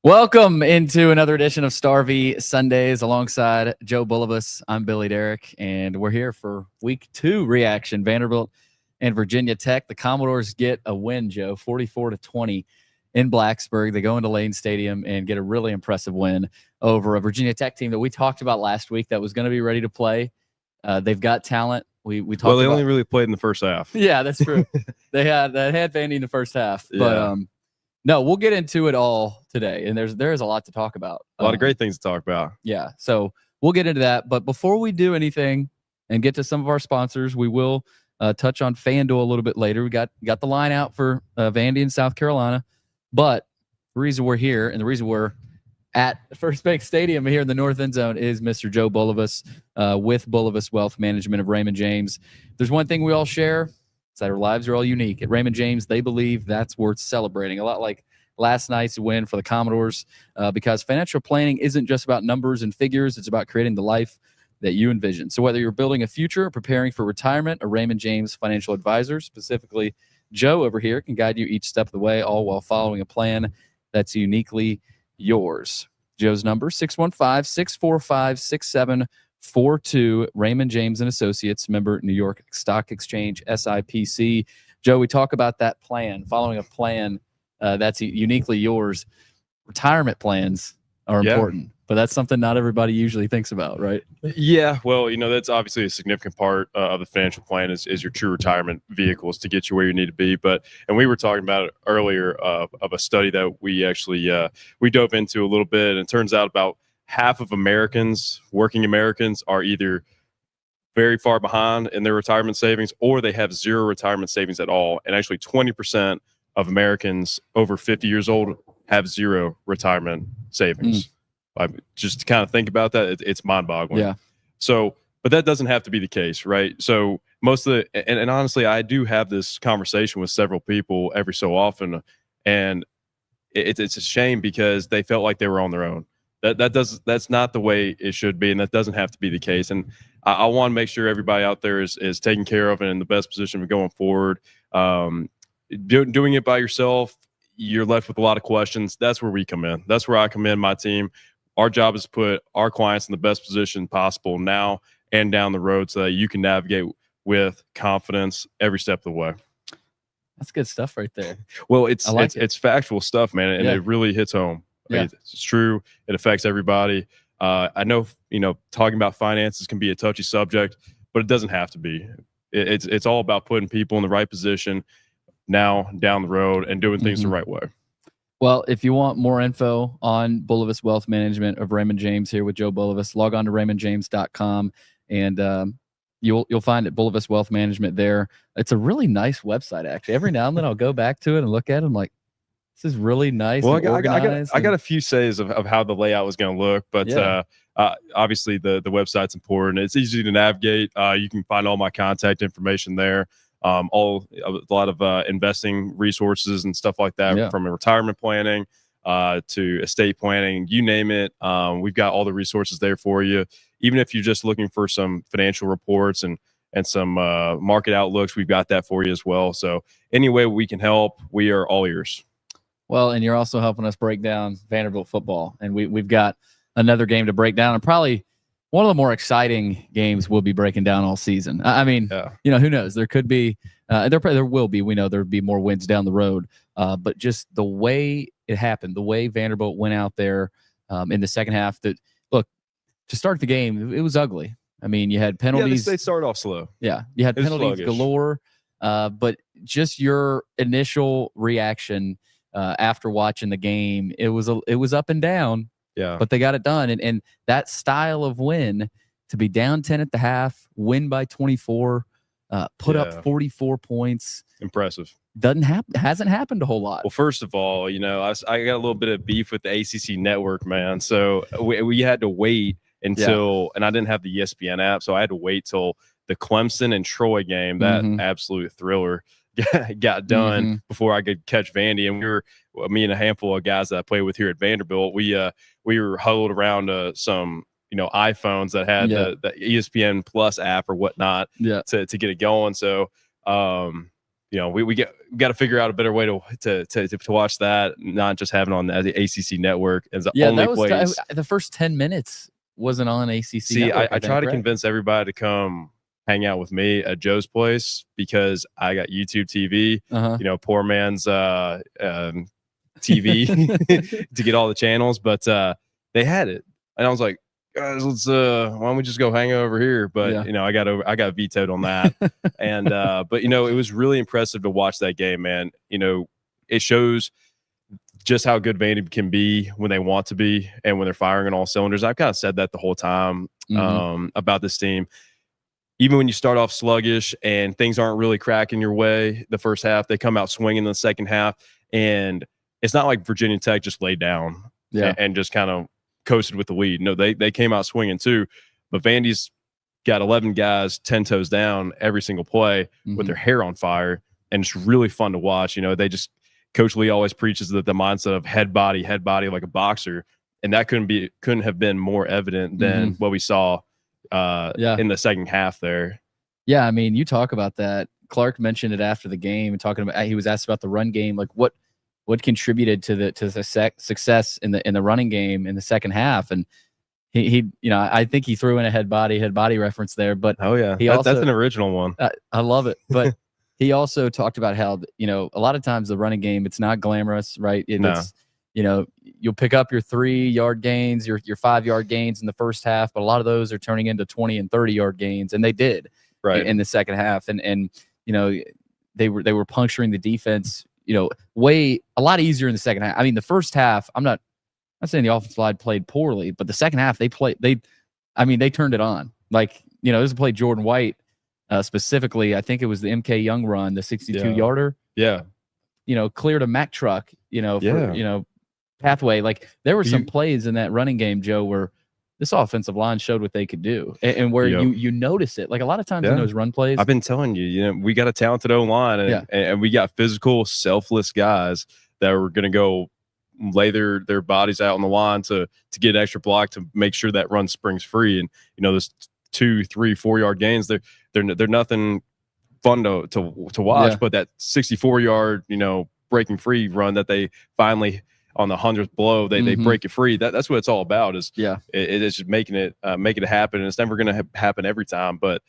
Welcome into another edition of Starvey Sundays alongside Joe Bulovas. I'm Billy Derrick, and we're here for week 2 reaction. Vanderbilt and Virginia Tech. The Commodores get a win, Joe, 44-20 in Blacksburg. They go into Lane Stadium and get a really impressive win over a Virginia Tech team that we talked about last week that was going to be ready to play. They've got talent. We talked Well, they only really played in the first half. Yeah, that's true. they had Vandy in the first half, but no, we'll get into it all today, and there's a lot to talk about. A lot of great things to talk about. Yeah, so we'll get into that. But before we do anything and get to some of our sponsors, we will touch on FanDuel a little bit later. We got the line out for Vandy in South Carolina, but the reason we're here and the reason we're at First Bank Stadium here in the North End Zone is Mr. Joe Bulovas with Bulovas Wealth Management of Raymond James. There's one thing we all share. That our lives are all unique. At Raymond James, they believe that's worth celebrating. A lot like last night's win for the Commodores, because financial planning isn't just about numbers and figures. It's about creating the life that you envision. So whether you're building a future or preparing for retirement, a Raymond James financial advisor, specifically Joe over here, can guide you each step of the way, all while following a plan that's uniquely yours. Joe's number, 615-645-6742. Raymond James and Associates, member New York Stock Exchange, SIPC. Joe, we talk about that plan, following a plan that's uniquely yours. Retirement plans are important, but that's something not everybody usually thinks about, right? Yeah, well, that's obviously a significant part of the financial plan is your true retirement vehicles to get you where you need to be. And we were talking about it earlier of a study that we actually we dove into a little bit, and it turns out about half of Americans, working Americans, are either very far behind in their retirement savings or they have zero retirement savings at all. And actually 20% of Americans over 50 years old have zero retirement savings. Just to kind of think about that, it's mind-boggling. Yeah. So, but that doesn't have to be the case, right? So most of the, and honestly, I do have this conversation with several people every so often, and it's a shame because they felt like they were on their own. That's not the way it should be, and that doesn't have to be the case. And I want to make sure everybody out there is taken care of and in the best position of going forward. Doing it by yourself, you're left with a lot of questions. That's where we come in. That's where I come in, my team. Our job is to put our clients in the best position possible now and down the road so that you can navigate with confidence every step of the way. That's good stuff right there. Well, it's factual stuff, man, and it really hits home. Yeah. It's true. It affects everybody. I know, talking about finances can be a touchy subject, but it doesn't have to be. It's all about putting people in the right position now, down the road, and doing things the right way. Well, if you want more info on Bulovas Wealth Management of Raymond James here with Joe Bulovas, log on to raymondjames.com, and you'll find it, Bulovas Wealth Management there. It's a really nice website, actually. Every now and then I'll go back to it and look at it. I'm like, this is really nice. Well, I got a few says of how the layout was going to look, but obviously the website's important. It's easy to navigate. You can find all my contact information there. A lot of investing resources and stuff like that, from retirement planning to estate planning, you name it. We've got all the resources there for you. Even if you're just looking for some financial reports and some market outlooks, we've got that for you as well. So any way we can help, we are all ears. Well, and you're also helping us break down Vanderbilt football, and we've got another game to break down, and probably one of the more exciting games we'll be breaking down all season. I mean, who knows? There could be, there will be. We know there'll be more wins down the road, but just the way it happened, the way Vanderbilt went out there in the second half. That look, to start the game, it was ugly. I mean, you had penalties. Yeah, they started off slow. Yeah, you had penalties galore, but just your initial reaction after watching the game, it was up and down. Yeah, but they got it done, and that style of win, to be down 10 at the half, win by 24, put up 44 points, impressive. Hasn't happened a whole lot. Well, first of all, I got a little bit of beef with the ACC network, man. So we had to wait until, and I didn't have the ESPN app, so I had to wait till the Clemson and Troy game, that absolute thriller, got done before I could catch Vandy. And me and a handful of guys that I play with here at Vanderbilt, we were huddled around some iPhones that had the ESPN Plus app or whatnot to get it going. So we got to figure out a better way to watch that, not just having on the ACC network as the only place. The first 10 minutes wasn't on ACC. See, network, I try to convince everybody to come hang out with me at Joe's place because I got YouTube TV. Poor man's TV to get all the channels, but they had it, and I was like, guys, let's why don't we just go hang over here? But I got vetoed on that. And but it was really impressive to watch that game, man. It shows just how good Vandy can be when they want to be and when they're firing on all cylinders. I've kind of said that the whole time about this team. Even when you start off sluggish and things aren't really cracking your way the first half, they come out swinging in the second half. And it's not like Virginia Tech just laid down and just kind of coasted with the lead. No, they came out swinging too. But Vandy's got 11 guys 10 toes down every single play with their hair on fire. And it's really fun to watch. They just – Coach Lee always preaches that the mindset of head body like a boxer. And that couldn't have been more evident than what we saw in the second half there. Yeah, I mean, you talk about that. Clark mentioned it after the game, talking about he was asked about the run game, like what contributed to the success in the running game in the second half, and he I think he threw in a head body reference there, but that's an original one. I love it, but he also talked about how a lot of times the running game, it's not glamorous, right? It's you'll pick up your 3-yard gains, your 5-yard gains in the first half, but a lot of those are turning into 20 and 30-yard gains, and they did in the second half, and they were puncturing the defense, a lot easier in the second half. I mean, the first half, I'm not saying the offensive line played poorly, but the second half they turned it on. Like, this is a play Jordan White specifically. I think it was the MK Young run, the 62-yarder. Yeah. Cleared a Mack truck, for, pathway. Like, there were some plays in that running game, Joe, where this offensive line showed what they could do, and where you notice it. Like, a lot of times in those run plays, I've been telling you, we got a talented O-line, and we got physical, selfless guys that were going to go lay their bodies out on the line to get an extra block to make sure that run springs free. And those 2, 3, 4-yard gains, they're nothing fun to watch, but that 64-yard breaking free run that they finally, on the 100th blow, they break it free. That's what it's all about. It is just making it happen. And it's never going to happen every time, but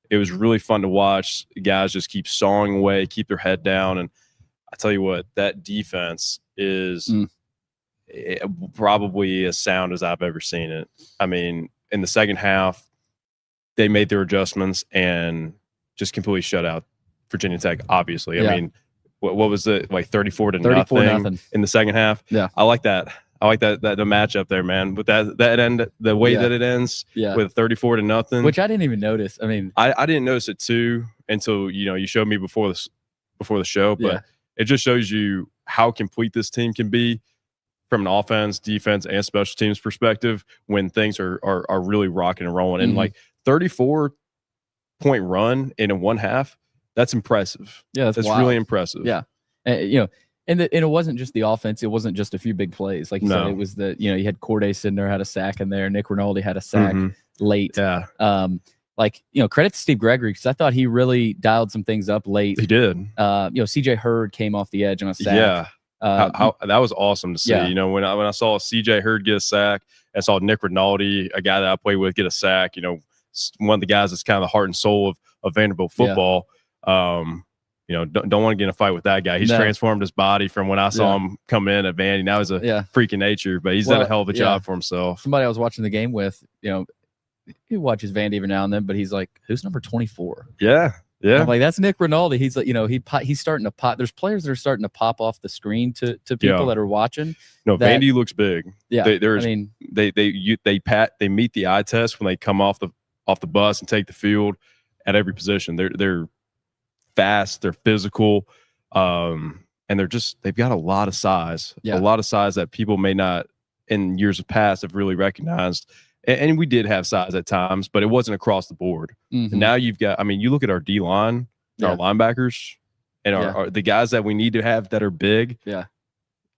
it was really fun to watch. Guys just keep sawing away, keep their head down. And I tell you what, that defense is probably as sound as I've ever seen it. I mean, in the second half, they made their adjustments and just completely shut out Virginia Tech, obviously. I mean, what was it, like 34 to nothing in the second half? Yeah, I like that. I like that the matchup there, man. With that end, the way that it ends with 34 to nothing, which I didn't even notice. I mean, I didn't notice it too until you showed me before the show. But it just shows you how complete this team can be from an offense, defense, and special teams perspective when things are really rocking and rolling. And like 34-point run in one half. That's impressive. Yeah, that's really impressive. Yeah, and it wasn't just the offense. It wasn't just a few big plays. Like you said, it was you had Corday sitting there, had a sack in there. Nick Rinaldi had a sack late. Yeah. Credit to Steve Gregory, because I thought he really dialed some things up late. He did. CJ Hurd came off the edge on a sack. Yeah. That was awesome to see. When I saw CJ Hurd get a sack, I saw Nick Rinaldi, a guy that I played with, get a sack. One of the guys that's kind of the heart and soul of Vanderbilt football. Don't want to get in a fight with that guy. He's transformed his body from when I saw him come in at Vandy. Now he's a freak of nature, but he's done a hell of a job for himself. Somebody I was watching the game with, he watches Vandy every now and then, but he's like, who's number 24? Yeah. I'm like, that's Nick Rinaldi. He's like, he's starting to pop. There's players that are starting to pop off the screen to people that are watching. No, Vandy looks big. Yeah. They meet the eye test when they come off the bus and take the field at every position. They're fast, they're physical, and they've got a lot of size. A lot of size that people may not in years of past have really recognized. And we did have size at times, but it wasn't across the board. And now you've got, you look at our D line, our linebackers, and our the guys that we need to have that are big. Yeah.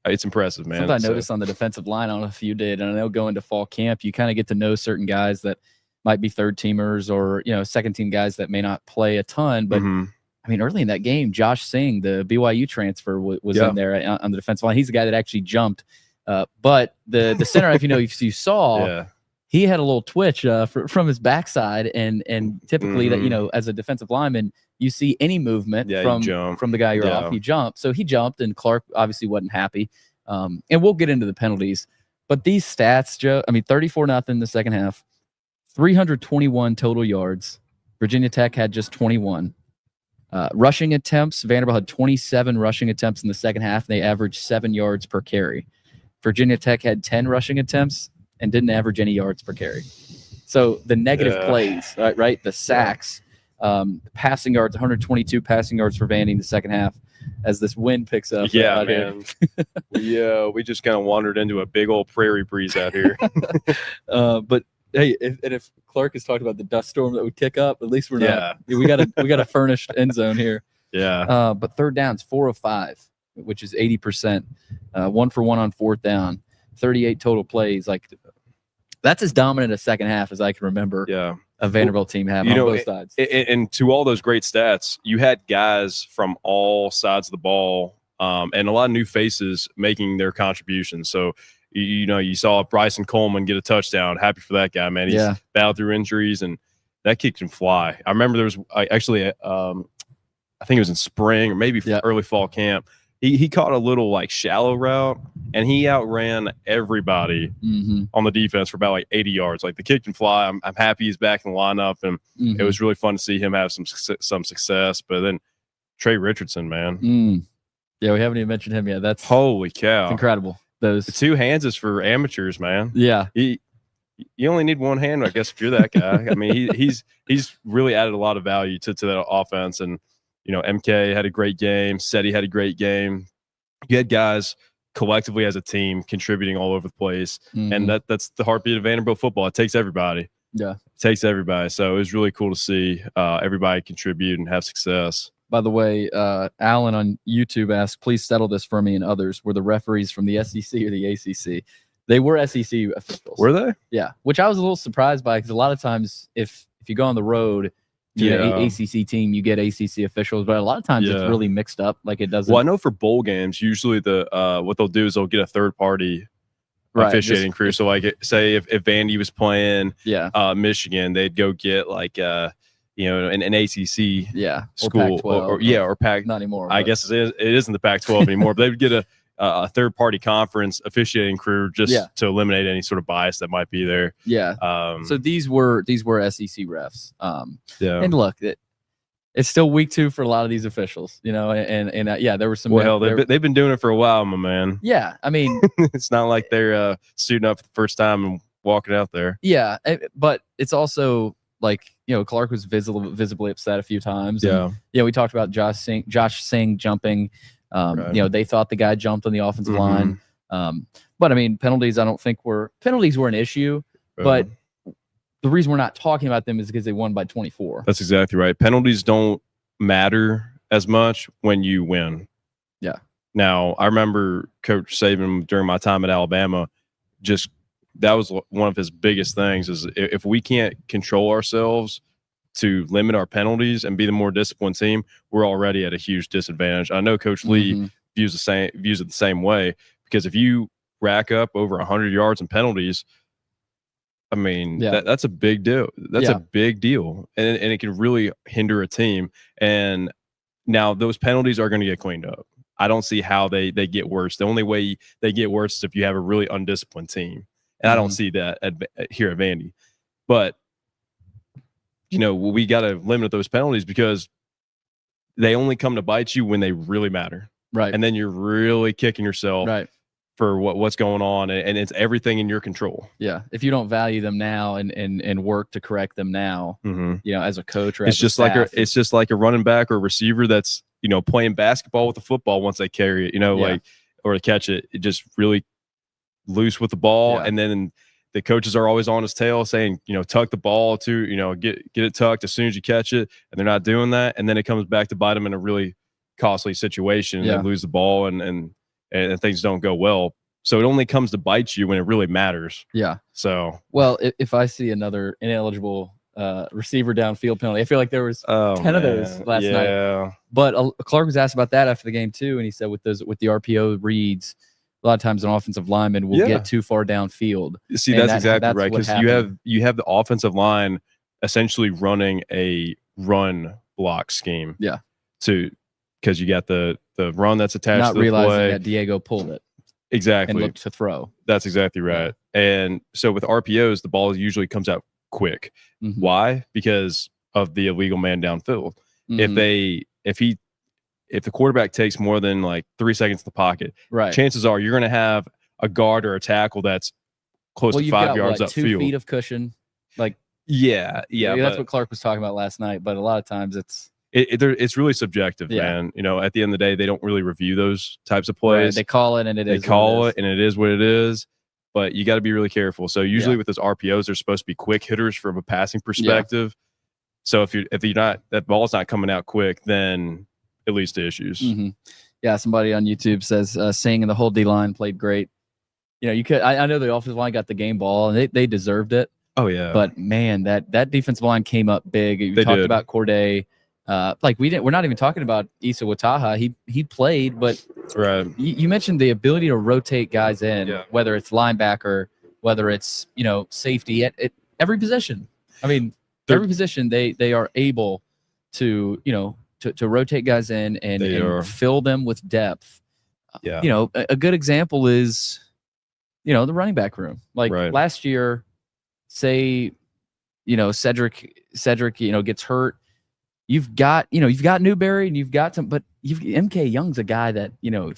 It's impressive, man. Something I noticed on the defensive line, I don't know if you did, and I know going to fall camp, you kind of get to know certain guys that might be third teamers or, second team guys that may not play a ton, but I mean, early in that game, Josh Singh, the BYU transfer, was in there on the defensive line. He's the guy that actually jumped. But the center, if you saw, he had a little twitch from his backside, and typically that as a defensive lineman, you see any movement from the guy you're off, you jump. So he jumped, and Clark obviously wasn't happy. And we'll get into the penalties, but these stats, Joe. I mean, 34-0 in the second half, 321 total yards. Virginia Tech had just 21. Rushing attempts, Vanderbilt had 27 rushing attempts in the second half. They averaged 7 yards per carry. Virginia Tech had 10 rushing attempts and didn't average any yards per carry. So the negative plays, right? The sacks, passing yards, 122 passing yards for Vandy in the second half as this wind picks up. Yeah, man. We just kind of wandered into a big old prairie breeze out here. But hey, if Clark has talked about the dust storm that would kick up, at least we're not. We got a furnished end zone here. Yeah. But third downs, 4 of 5, which is 80%. 1 for 1 on fourth down. 38 total plays. Like, that's as dominant a second half as I can remember. Yeah. A Vanderbilt team having on both sides. And to all those great stats, you had guys from all sides of the ball, and a lot of new faces making their contributions. So, you saw Bryson Coleman get a touchdown. Happy for that guy, man. He's battled through injuries, and that kid can fly. I remember there was actually, I think it was in spring or maybe early fall camp. He caught a little like shallow route, and he outran everybody on the defense for about like 80 yards. Like, the kid can fly. I'm happy he's back in the lineup, and it was really fun to see him have some success. But then Trey Richardson, man. Yeah, we haven't even mentioned him yet. That's holy cow. It's incredible. Those the 2 hands is for amateurs, man. Yeah. You only need 1 hand, I guess, if you're that guy. I mean, he's really added a lot of value to that offense. And, MK had a great game. Seti had a great game. You had guys collectively as a team contributing all over the place. And that's the heartbeat of Vanderbilt football. It takes everybody. Yeah. It takes everybody. So it was really cool to see everybody contribute and have success. By the way, Alan on YouTube asked, please settle this for me and others. Were the referees from the SEC or the ACC? They were SEC officials. Were they? Yeah, which I was a little surprised by, because a lot of times if you go on the road to an ACC team, you get ACC officials, but a lot of times it's really mixed up. Like, it doesn't. Well, I know for bowl games, usually what they'll do is they'll get a third party officiating crew. So, like, say if Vandy was playing Michigan, they'd go get like an ACC school or Pac. Not anymore. I guess it isn't the Pac-12 anymore, but they would get a third-party conference officiating crew just to eliminate any sort of bias that might be there. Yeah. So these were SEC refs. And look, it's still week 2 for a lot of these officials, and there were some. Well, they've been doing it for a while, my man. Yeah, I mean, it's not like they're suiting up for the first time and walking out there. Yeah, but it's also like, Clark was visibly upset a few times. And, we talked about Josh Singh jumping. They thought the guy jumped on the offensive line. But I mean, penalties, I don't think were an issue. But the reason we're not talking about them is because they won by 24. That's exactly right. Penalties don't matter as much when you win. Yeah. Now, I remember Coach Saban during my time at Alabama, that was one of his biggest things, is if we can't control ourselves to limit our penalties and be the more disciplined team, we're already at a huge disadvantage. I know Coach Lee views it the same way, because if you rack up over 100 yards in penalties, I mean, that's a big deal. That's a big deal, and it can really hinder a team. And now those penalties are going to get cleaned up. I don't see how they get worse. The only way they get worse is if you have a really undisciplined team, and I don't see that here at Vandy. But we got to limit those penalties, because they only come to bite you when they really matter. Right. And then you're really kicking yourself for what's going on, and it's everything in your control. Yeah. If you don't value them now and work to correct them now, as a coach, or it's just like a running back or a receiver that's, playing basketball with the football. Once they carry it, or to catch it, just really loose with the ball. And then the coaches are always on his tail saying, tuck the ball to, get it tucked as soon as you catch it. And they're not doing that. And then it comes back to bite them in a really costly situation. And they lose the ball and things don't go well. So it only comes to bite you when it really matters. Yeah. So, well, if I see another ineligible receiver downfield penalty. I feel like there was 10 of those last night. But Clark was asked about that after the game too, and he said with the RPO reads, a lot of times an offensive lineman will get too far downfield. See, that's exactly right, because you have the offensive line essentially running a run block scheme. Yeah. Because you got the run that's attached not to the realizing play. that Diego pulled it. Exactly. And looked to throw. That's exactly right. Yeah. And so with RPOs, the ball usually comes out quick. Mm-hmm. Why? Because of the illegal man downfield. Mm-hmm. If the quarterback takes more than like 3 seconds in the pocket, chances are you're going to have a guard or a tackle that's close to 5 yards upfield. 2 feet of cushion. Like, that's what Clark was talking about last night. But a lot of times it's really subjective, man. You know, at the end of the day, they don't really review those types of plays. Right. They call it, and it is what it is. But you got to be really careful. So usually with those RPOs, they're supposed to be quick hitters from a passing perspective. So if you're not, that ball's not coming out quick, then it leads to issues. Mm-hmm. Yeah, somebody on YouTube says Singh and the whole D line played great. You know, you could. I know the offensive line got the game ball, and they deserved it. Oh yeah. But man, that defensive line came up big. You talked about Corday. We're not even talking about Issa Wataha. He played, but you mentioned the ability to rotate guys in, whether it's linebacker, whether it's safety at every position. I mean, every position they are able to to rotate guys in and fill them with depth. Yeah. A good example is the running back room. Like last year, say Cedric gets hurt. You've got Newberry and you've got MK Young's a guy that,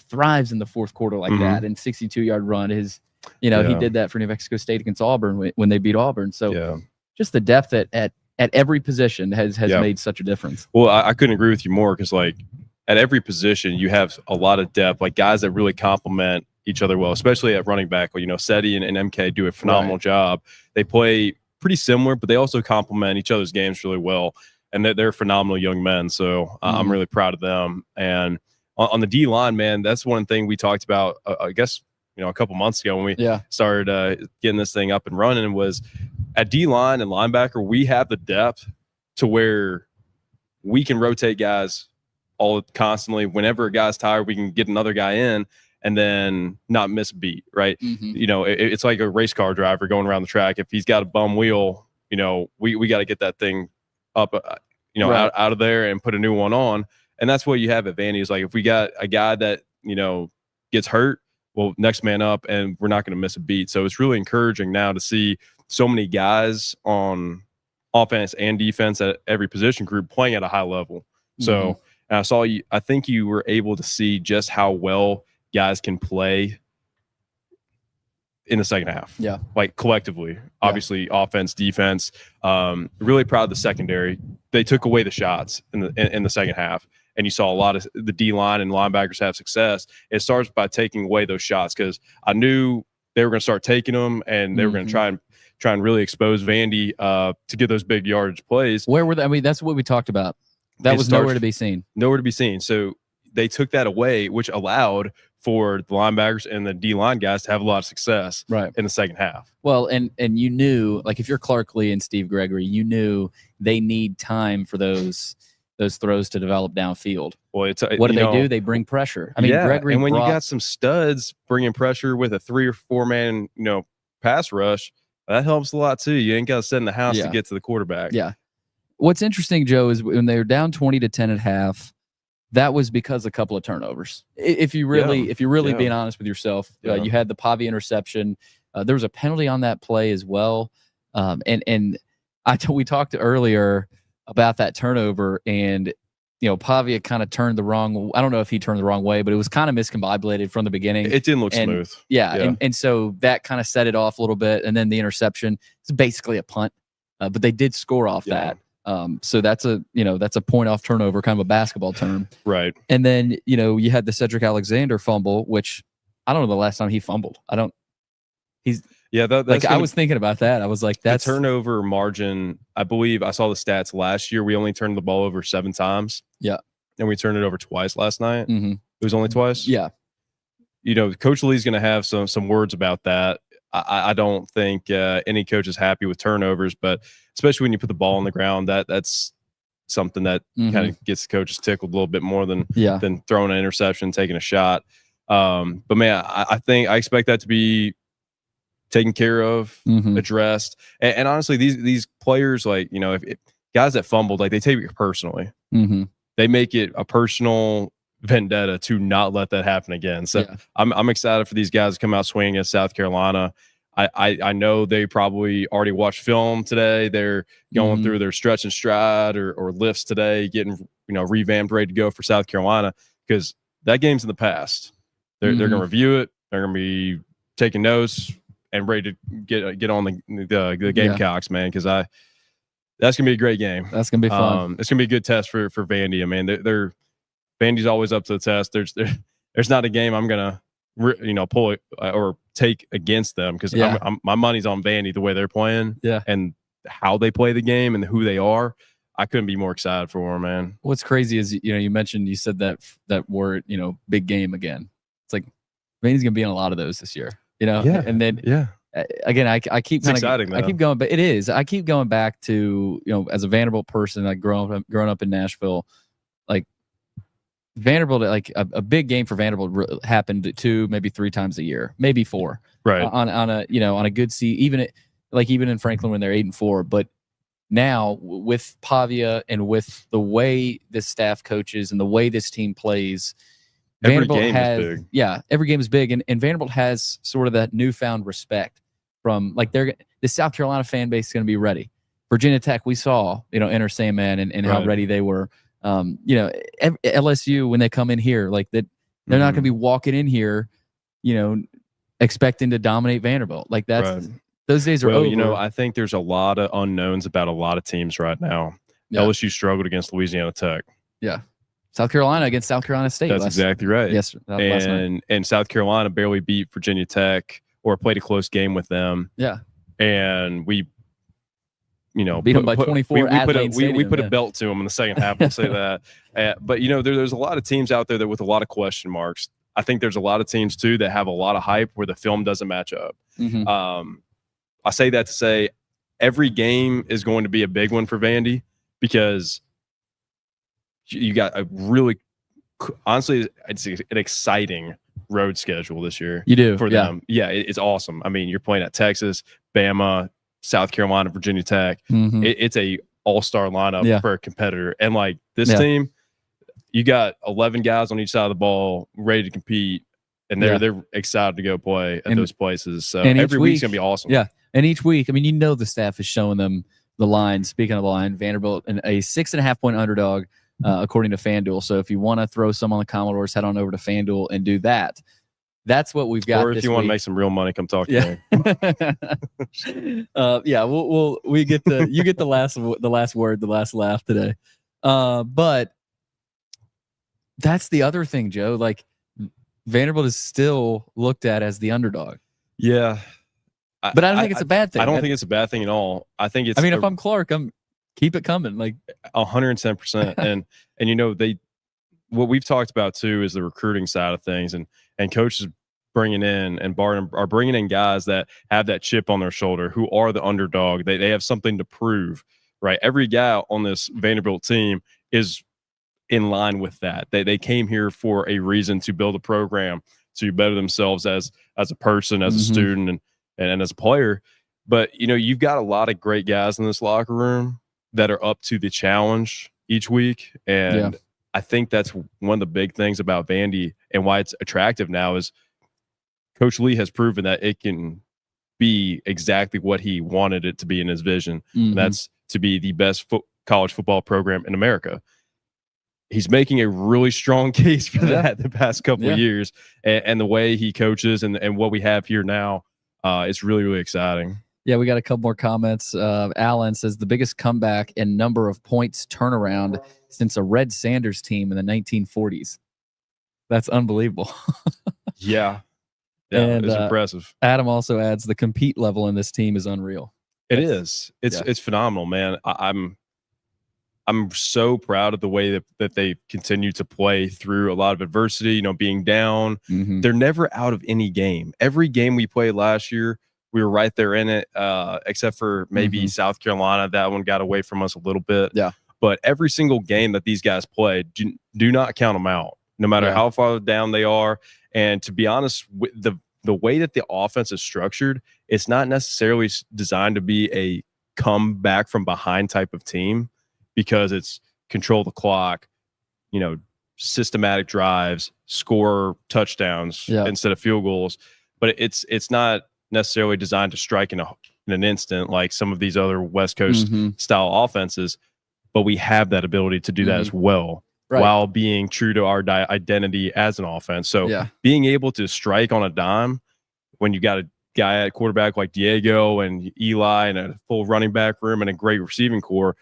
thrives in the fourth quarter like that, and 62-yard run is, he did that for New Mexico State against Auburn when they beat Auburn. So just the depth at every position has made such a difference. Well, I couldn't agree with you more, because like at every position you have a lot of depth, like guys that really complement each other well, especially at running back. Well, Seti and MK do a phenomenal job. They play pretty similar, but they also complement each other's games really well. And they're phenomenal young men. So I'm really proud of them. And on the D line, man, that's one thing we talked about, I guess, a couple months ago when we started getting this thing up and running, was at D line and linebacker, we have the depth to where we can rotate guys constantly. Whenever a guy's tired, we can get another guy in and then not miss a beat, right? Mm-hmm. It's like a race car driver going around the track. If he's got a bum wheel, we got to get that thing up, out of there and put a new one on. And that's what you have at Vandy, is like, if we got a guy that, gets hurt, well, next man up, and we're not going to miss a beat. So it's really encouraging now to see so many guys on offense and defense at every position group playing at a high level. So I think you were able to see just how well guys can play in the second half. Yeah. Like collectively, obviously offense, defense, really proud of the secondary. They took away the shots in the second half, and you saw a lot of the D line and linebackers have success. It starts by taking away those shots, because I knew they were going to start taking them, and they were going to try and really expose Vandy to get those big yardage plays. Where were they? I mean, that's what we talked about. That was nowhere to be seen. Nowhere to be seen. So they took that away, which allowed for the linebackers and the D-line guys to have a lot of success in the second half. Well, and you knew, like, if you're Clark Lee and Steve Gregory, you knew they need time for those throws to develop downfield. Well, what do? They bring pressure. I mean, Gregory, and when you got some studs bringing pressure with a 3 or 4 man, pass rush, that helps a lot too. You ain't got to sit in the house to get to the quarterback. Yeah. What's interesting, Joe, is when they were down 20-10 at half, that was because a couple of turnovers. If you're really being honest with yourself, you had the Pavia interception. There was a penalty on that play as well. We talked earlier about that turnover, and Pavia kind of turned the wrong. I don't know if he turned the wrong way, but it was kind of miscombobulated from the beginning. It didn't look smooth. Yeah. And so that kind of set it off a little bit, and then the interception is basically a punt, but they did score off that. So that's a point off turnover, kind of a basketball term. Right. And then, you had the Cedric Alexander fumble, which I don't know the last time he fumbled. I was thinking about that. I was like, that's the turnover margin. I believe I saw the stats last year. We only turned the ball over 7 times. Yeah. And we turned it over twice last night. Mm-hmm. It was only twice. Yeah. Coach Lee's going to have some words about that. I don't think any coach is happy with turnovers, but especially when you put the ball on the ground, that's something that kind of gets the coaches tickled a little bit more than throwing an interception, taking a shot. But man, I think I expect that to be taken care of, addressed. And honestly, these players, like, you know, if guys that fumbled, like, they take it personally. They make it a personal vendetta to not let that happen again. So I'm excited for these guys to come out swinging against South Carolina. I know they probably already watched film today. They're going through their stretch and stride or lifts today, getting, you know, revamped, ready to go for South Carolina, because that game's in the past. They're going to review it. They're going to be taking notes and ready to get on the Gamecocks, man, because that's going to be a great game. That's going to be fun. It's going to be a good test for Vandy. I mean, Vandy's always up to the test. There's not a game I'm going to pull it or take against them, because my money's on Vandy, the way they're playing and how they play the game and who they are. I couldn't be more excited for them, man. What's crazy is, you said that word, big game again. It's like Vandy's going to be in a lot of those this year, and then again, I keep I keep going, but it is. I keep going back to, as a Vanderbilt person, like growing up in Nashville, like Vanderbilt, like a big game for Vanderbilt happened 2, maybe 3 times a year, maybe 4, right? On a good season, even in Franklin when they're 8-4. But now with Pavia and with the way this staff coaches and the way this team plays, Vanderbilt is big. Every game is big, and Vanderbilt has sort of that newfound respect from, like, the South Carolina fan base is going to be ready. Virginia Tech, we saw, enter Sandman and how ready they were. LSU, when they come in here, like that, they're not going to be walking in here, expecting to dominate Vanderbilt. Like those days are over. I think there's a lot of unknowns about a lot of teams right now. LSU struggled against Louisiana Tech. Yeah. South Carolina against South Carolina State. That's exactly right. Yes. And South Carolina barely beat Virginia Tech or played a close game with them. Yeah. And we beat them by 24. We put a belt to them in the second half. I'll say that. But there's a lot of teams out there that with a lot of question marks. I think there's a lot of teams too that have a lot of hype where the film doesn't match up. I say that to say every game is going to be a big one for Vandy, because you got a really, honestly, it's an exciting road schedule this year. You do for them. Yeah, it's awesome. I mean, you're playing at Texas, Bama, South Carolina, Virginia Tech. It's a all-star lineup for a competitor. And like this team, you got 11 guys on each side of the ball ready to compete, and they're excited to go play at those places. So every week's going to be awesome. Yeah. And each week, I mean, the staff is showing them the line. Speaking of the line, Vanderbilt, and a 6.5-point underdog, according to FanDuel. So if you want to throw some on the Commodores, head on over to FanDuel and do that. That's what we've got. Or if you want to make some real money, come talk to me. We get you get the last word, the last laugh today. But that's the other thing, Joe. Like, Vanderbilt is still looked at as the underdog. Yeah. But I don't think it's a bad thing. I don't think it's a bad thing at all. I think it's. I mean, if I'm Clark, keep it coming, like 110%. And what we've talked about too is the recruiting side of things, and coaches bringing in and Barton are bringing in guys that have that chip on their shoulder, who are the underdog. They have something to prove, right? Every guy on this Vanderbilt team is in line with that. They came here for a reason, to build a program, to better themselves as a person, as a student, and as a player. But you've got a lot of great guys in this locker room that are up to the challenge each week, and I think that's one of the big things about Vandy and why it's attractive now is Coach Lee has proven that it can be exactly what he wanted it to be in his vision. And that's to be the best college football program in America. He's making a really strong case for that the past couple of years, and the way he coaches and what we have here now, it's really, really exciting. Yeah, we got a couple more comments. Alan says the biggest comeback in number of points turnaround since a Red Sanders team in the 1940s. That's unbelievable. Yeah, it's impressive. Adam also adds the compete level in this team is unreal. It's phenomenal, man. I'm so proud of the way that they continue to play through a lot of adversity, being down. They're never out of any game. Every game we played last year, we were right there in it, except for maybe South Carolina. That one got away from us a little bit. Yeah. But every single game that these guys play, do not count them out, no matter how far down they are. And to be honest, with the way that the offense is structured, it's not necessarily designed to be a come back from behind type of team, because it's control the clock, systematic drives, score touchdowns instead of field goals. But it's not necessarily designed to strike in an instant like some of these other West Coast style offenses. But we have that ability to do that as well, while being true to our identity as an offense. So being able to strike on a dime when you got a guy at quarterback like Diego and Eli and a full running back room and a great receiving core,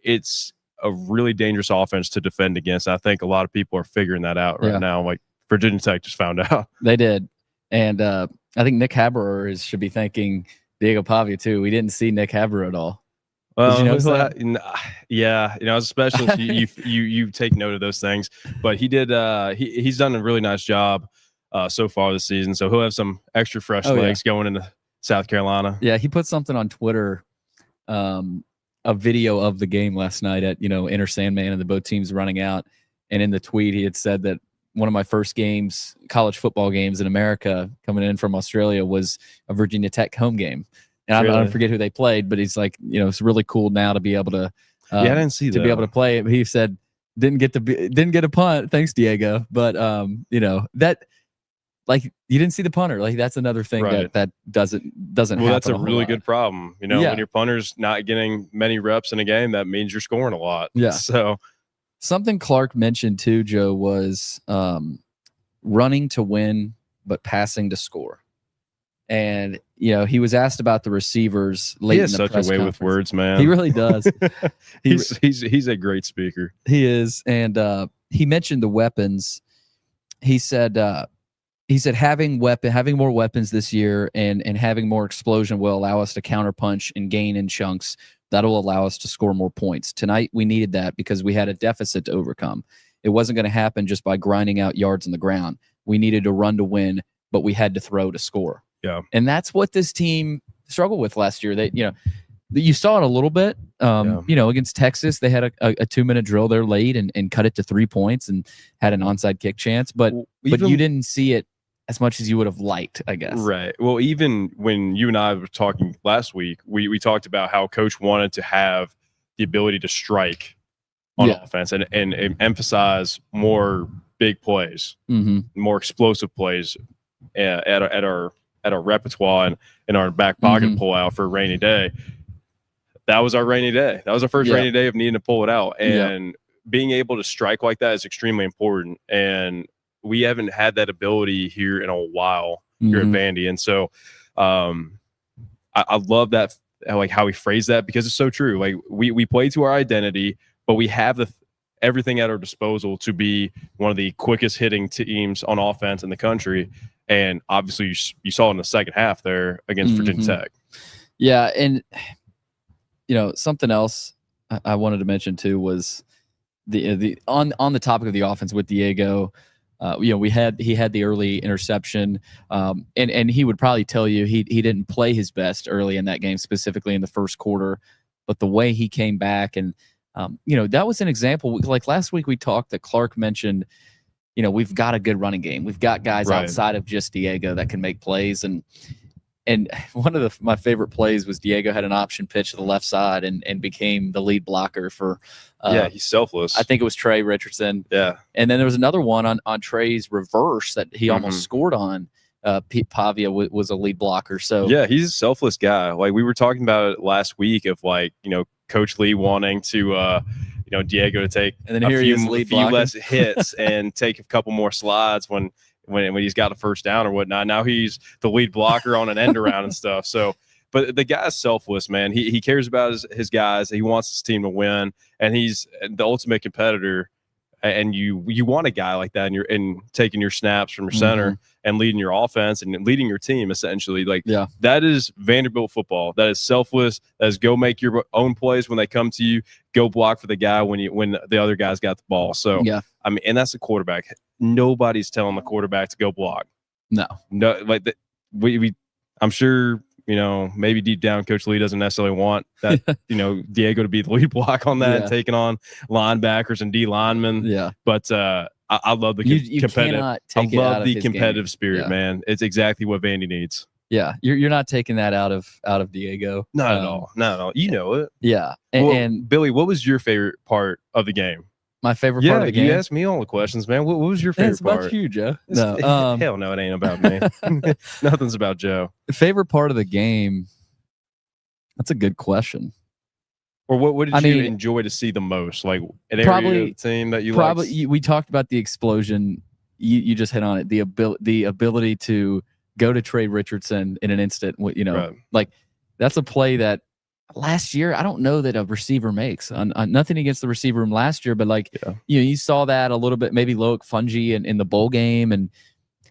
it's a really dangerous offense to defend against. I think a lot of people are figuring that out right now. Like Virginia Tech just found out. They did. And I think Nick Haberer should be thanking Diego Pavia too. We didn't see Nick Haberer at all. Well, did you notice that? Yeah, as a specialist, you take note of those things. But he did. He's done a really nice job so far this season. So he'll have some extra fresh legs going into South Carolina. Yeah, he put something on Twitter, a video of the game last night at Inner Sandman, and the both teams running out. And in the tweet, he had said that one of my first games, college football games in America, coming in from Australia, was a Virginia Tech home game. And I don't forget who they played, but he's like, it's really cool now to be able to. I didn't see to be able to play it. He said didn't get a punt. Thanks, Diego. But that, like, you didn't see the punter. Like, that's another thing that doesn't. Well, that's a really good problem. When your punter's not getting many reps in a game, that means you're scoring a lot. Yeah. So something Clark mentioned too, Joe, was running to win but passing to score. And he was asked about the receivers late in the press conference. He has such a way with words, man. He really does. He's a great speaker. He is, and he mentioned the weapons. He said having more weapons this year and having more explosion will allow us to counterpunch and gain in chunks. That'll allow us to score more points. Tonight we needed that because we had a deficit to overcome. It wasn't going to happen just by grinding out yards on the ground. We needed to run to win, but we had to throw to score. Yeah. And that's what this team struggled with last year. They, you saw it a little bit, against Texas. They had a 2-minute drill there late and cut it to 3 points and had an onside kick chance. But you didn't see it as much as you would have liked, I guess. Right. Well, even when you and I were talking last week, we talked about how Coach wanted to have the ability to strike on offense and emphasize more big plays, more explosive plays at our repertoire and in our back pocket pull out for a rainy day. That was our rainy day. That was our first rainy day of needing to pull it out. And being able to strike like that is extremely important. And we haven't had that ability here in a while here at Vandy. And so I love that, like how he phrased that, because it's so true. Like we play to our identity, but we have everything at our disposal to be one of the quickest hitting teams on offense in the country. And obviously you saw in the second half there against Virginia Tech. Yeah. And, something else I wanted to mention too was on the topic of the offense with Diego. He had the early interception, and he would probably tell you he didn't play his best early in that game, specifically in the first quarter. But the way he came back, and that was an example. Like last week, we talked that Clark mentioned, we've got a good running game. We've got guys outside of just Diego that can make plays, and one of my favorite plays was Diego had an option pitch to the left side and became the lead blocker for. He's selfless. I think it was Trey Richardson. Yeah. And then there was another one on Trey's reverse that he almost scored on. Pete Pavia was a lead blocker. So yeah, he's a selfless guy. Like we were talking about it last week of Coach Lee wanting to Diego to take and then a few less hits and take a couple more slides when he's got a first down or whatnot. Now he's the lead blocker on an end around and stuff. So, but the guy's selfless, man. He cares about his guys. He wants his team to win, and he's the ultimate competitor. And you want a guy like that, and taking your snaps from your center and leading your offense and leading your team, essentially. That is Vanderbilt football. That is selfless. That is go make your own plays when they come to you. Go block for the guy when the other guy's got the ball. So I mean, and that's the quarterback. Nobody's telling the quarterback to go block. No. Like that. I'm sure You know, maybe deep down, Coach Lee doesn't necessarily want that, you know, Diego to be the lead block on that and taking on linebackers and D linemen. Yeah. But I love the You competitive. cannot I take it out love of the his competitive game. spirit, Yeah. man. It's exactly what Vandy needs. Yeah, you're not taking that out of Diego. Not at all. Not at all. You know it. Yeah. And Billy, what was your favorite part of the game? My favorite part of the game? You asked me all the questions, man. What was your favorite part? It's about you, Joe. No, hell no, it ain't about me. Nothing's about Joe. Favorite part of the game? That's a good question. Or what did you enjoy to see the most? Like an area of the team that you liked? We talked about the explosion. You just hit on it. The ability to go to Trey Richardson in an instant. You know, right. Like that's a play that last year I don't know that a receiver makes. On nothing against the receiver room last year, but like you saw that a little bit. Maybe Loic Fungi in the bowl game and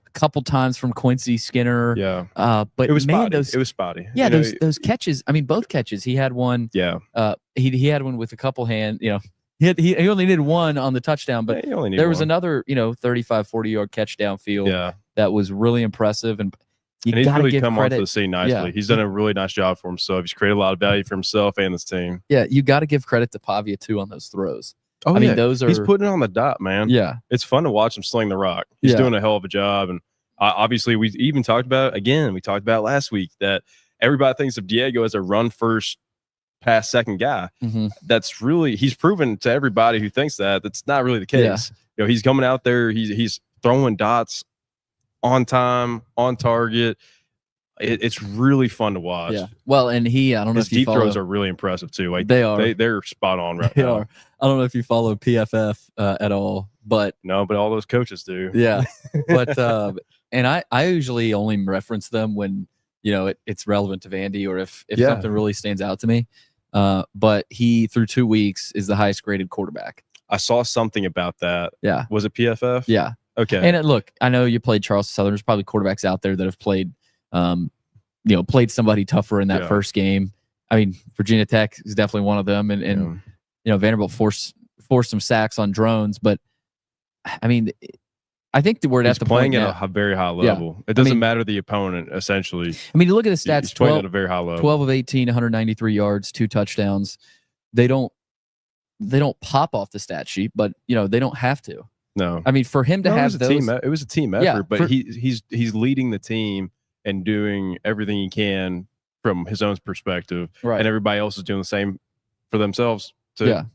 a couple times from Quincy Skinner. Yeah. But it was spotty. It was spotty. Yeah, those catches. I mean, both catches. He had one. Yeah. He had one with a couple hands. You know, he only did one on the touchdown, but there was another 35, 40-yard catch downfield. Yeah. That was really impressive, and he's really come onto the scene nicely. Yeah. He's done a really nice job for himself. He's created a lot of value for himself and this team. Yeah, you got to give credit to Pavia too on those throws. Oh, I mean, those are he's putting it on the dot, man. Yeah, it's fun to watch him sling the rock. He's doing a hell of a job, and obviously we even talked about we talked about last week that everybody thinks of Diego as a run first, pass second guy. Mm-hmm. That's really he's proven to everybody who thinks that's not really the case. You know, he's coming out there, he's throwing dots on time, on target. It's really fun to watch. Yeah. Well, and I don't know if you deep throws are really impressive too. Like they are. They're spot on right now. I don't know if you follow PFF at all, but no, but all those coaches do. Yeah. But and I usually only reference them when it's relevant to Vandy or if something really stands out to me. But he through 2 weeks is the highest graded quarterback. I saw something about that. Yeah. Was it PFF? Yeah. Okay. And look, I know you played Charleston Southern. There's probably quarterbacks out there that have played, played somebody tougher in that first game. I mean, Virginia Tech is definitely one of them, and Vanderbilt forced some sacks on drones. But I mean, I think we're at the playing point at a very high level. Yeah. It doesn't matter the opponent. Essentially, I mean, you look at the stats. He's playing at a very high level. 12 of 18, 193 yards, 2 touchdowns. They don't pop off the stat sheet, but they don't have to. No, I mean, for him to have those, it was a team effort, but he's leading the team and doing everything he can from his own perspective, right? And everybody else is doing the same for themselves. And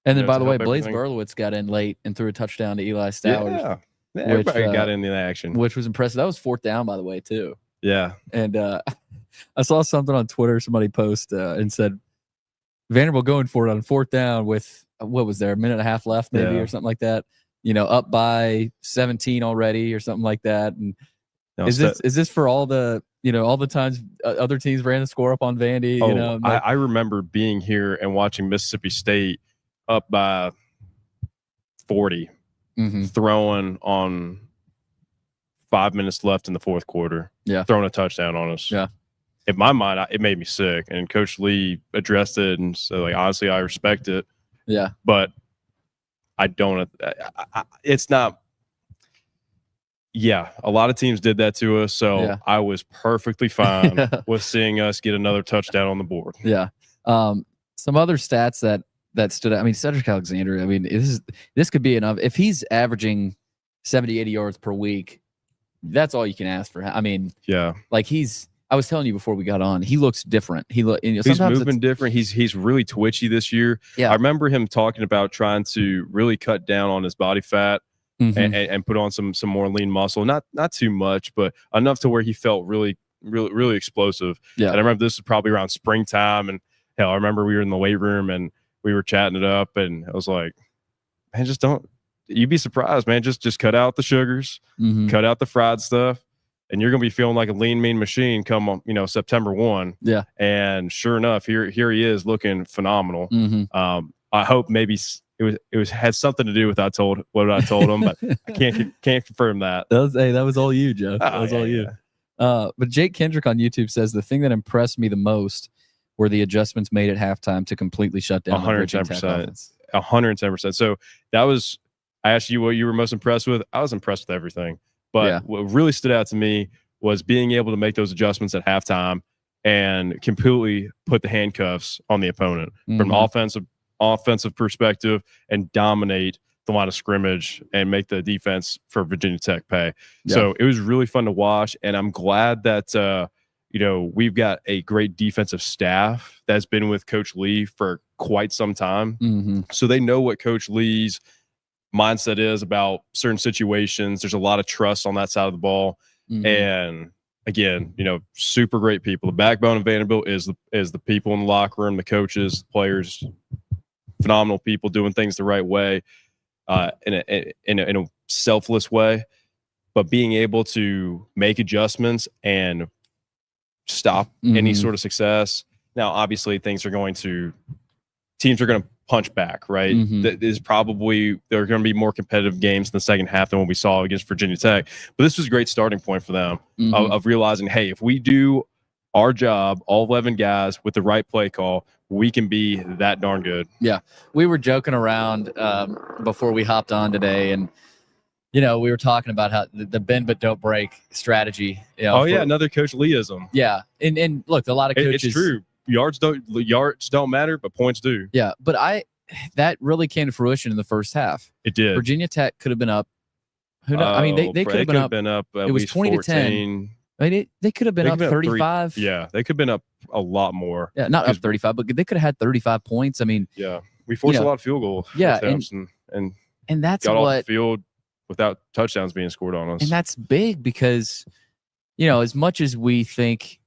then, by the way, Blaze Berlowitz got in late and threw a touchdown to Eli Stowers. Yeah, everybody got in the action, which was impressive. That was 4th down, by the way, too. Yeah, and I saw something on Twitter. Somebody post and said Vanderbilt going for it on 4th down with what was there, a minute and a half left, maybe or something like that. Up by 17 already or something like that. And is this for all the all the times other teams ran the score up on Vandy? I remember being here and watching Mississippi State up by 40, throwing on 5 minutes left in the 4th quarter. Yeah, throwing a touchdown on us. Yeah. In my mind, it made me sick. And Coach Lee addressed it, and so honestly, I respect it. Yeah, but I don't. It's not. Yeah, a lot of teams did that to us, so I was perfectly fine with seeing us get another touchdown on the board. Yeah. Some other stats that stood out. I mean, Cedric Alexander. I mean, this could be enough if he's averaging 70, 80 yards per week. That's all you can ask for. I mean, like I was telling you before we got on, he looks different. He's moving different. He's really twitchy this year. Yeah. I remember him talking about trying to really cut down on his body fat and put on some more lean muscle. Not too much, but enough to where he felt really, really, really explosive. Yeah. And I remember this was probably around springtime, and hell, I remember we were in the weight room and we were chatting it up, and I was like, man, just don't. You'd be surprised, man. Just cut out the sugars, cut out the fried stuff. And you're going to be feeling like a lean, mean machine come, September 1. Yeah. And sure enough, here he is looking phenomenal. I hope maybe it had something to do with what I told him, but I can't confirm that. That was all you, Joe. That was all you. But Jake Kendrick on YouTube says the thing that impressed me the most were the adjustments made at halftime to completely shut down 110%. 110%. So that was. I asked you what you were most impressed with. I was impressed with everything. But what really stood out to me was being able to make those adjustments at halftime and completely put the handcuffs on the opponent from an offensive perspective and dominate the line of scrimmage and make the defense for Virginia Tech pay. Yeah. So it was really fun to watch, and I'm glad that we've got a great defensive staff that's been with Coach Lee for quite some time. So they know what Coach Lee's mindset is about certain situations. There's a lot of trust on that side of the ball. And again, super great people. The backbone of Vanderbilt is the people in the locker room, the coaches, the players, phenomenal people doing things the right way, in a selfless way, but being able to make adjustments and stop any sort of success. Now, obviously, teams are going to punch back, right? That is probably, there are going to be more competitive games in the second half than what we saw against Virginia Tech. But this was a great starting point for them of realizing, hey, if we do our job, all 11 guys with the right play call, we can be that darn good. Yeah. We were joking around before we hopped on today, and we were talking about how the bend but don't break strategy. Another Coach Leeism. Yeah. And look, a lot of coaches. It's true. Yards don't matter, but points do. Yeah, but that really came to fruition in the first half. It did. Virginia Tech could have been up. Who knows? I mean, they could have been up. It was 20 to 10. I mean, they could have been up 35. Yeah, they could have been up a lot more. Yeah, not up 35, but they could have had 35 points. I mean, yeah, we forced a lot of field goals. Yeah, and that's got what off the field without touchdowns being scored on us. And that's big because, as much as we think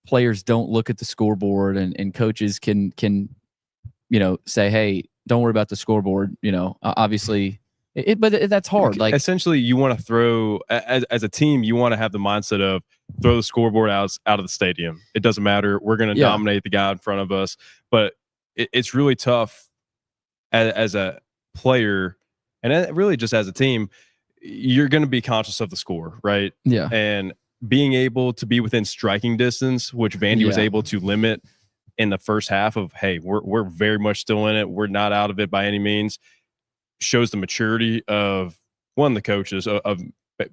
players don't look at the scoreboard and coaches can say, hey, don't worry about the scoreboard, obviously but that's hard. Like, essentially, you want to throw as a team, you want to have the mindset of throw the scoreboard out of the stadium. It doesn't matter. We're going to dominate the guy in front of us. But it's really tough as a player, and really just as a team. You're going to be conscious of the score, right? Yeah. And being able to be within striking distance, which Vandy was able to limit in the first half of, hey, we're very much still in it. We're not out of it by any means, shows the maturity of the coaches of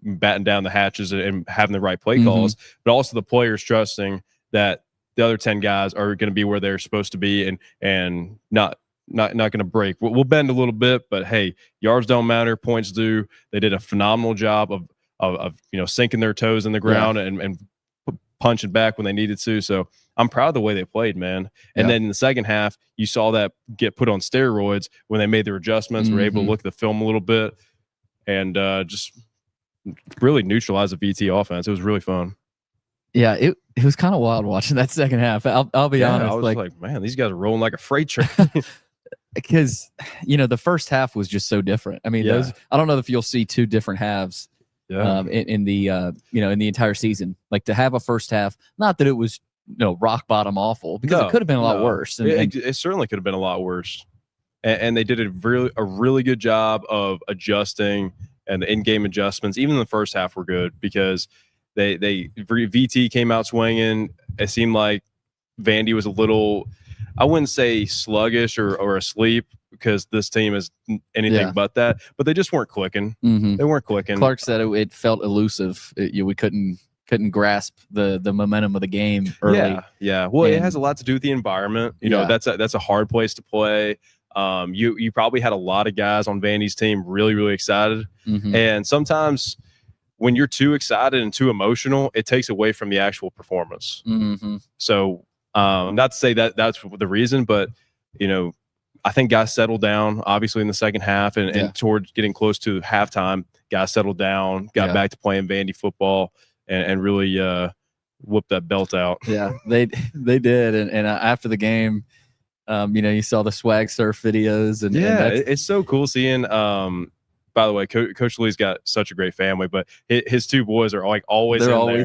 batting down the hatches and having the right play calls, but also the players trusting that the other 10 guys are going to be where they're supposed to be and not going to break. We'll bend a little bit, but hey, yards don't matter, points do. They did a phenomenal job of sinking their toes in the ground and punching back when they needed to. So I'm proud of the way they played, man. And then in the second half, you saw that get put on steroids when they made their adjustments, were able to look at the film a little bit, and just really neutralize the VT offense. It was really fun. Yeah, it was kind of wild watching that second half. I'll be honest. I was like, man, these guys are rolling like a freight train. Because the first half was just so different. I mean, I don't know if you'll see two different halves in the in the entire season. Like, to have a first half, not that it was rock bottom awful, because it could have been a lot worse. And it certainly could have been a lot worse. And they did a really good job of adjusting, and the in-game adjustments, even in the first half, were good because VT came out swinging. It seemed like Vandy was a little, I wouldn't say sluggish or asleep, because this team is anything but that, but they just weren't clicking. They weren't clicking. Clark said it felt elusive. We couldn't grasp the momentum of the game early. Yeah. Well, it has a lot to do with the environment. That's a hard place to play. You probably had a lot of guys on Vandy's team really, really excited. And sometimes when you're too excited and too emotional, it takes away from the actual performance. So not to say that that's the reason, but I think guys settled down obviously in the second half, and towards getting close to halftime, guys settled down, got back to playing Vandy football, and really whooped that belt out. Yeah, they did. And after the game, you saw the swag surf videos, and it's so cool seeing. By the way, Coach Lee's got such a great family, but his two boys are like always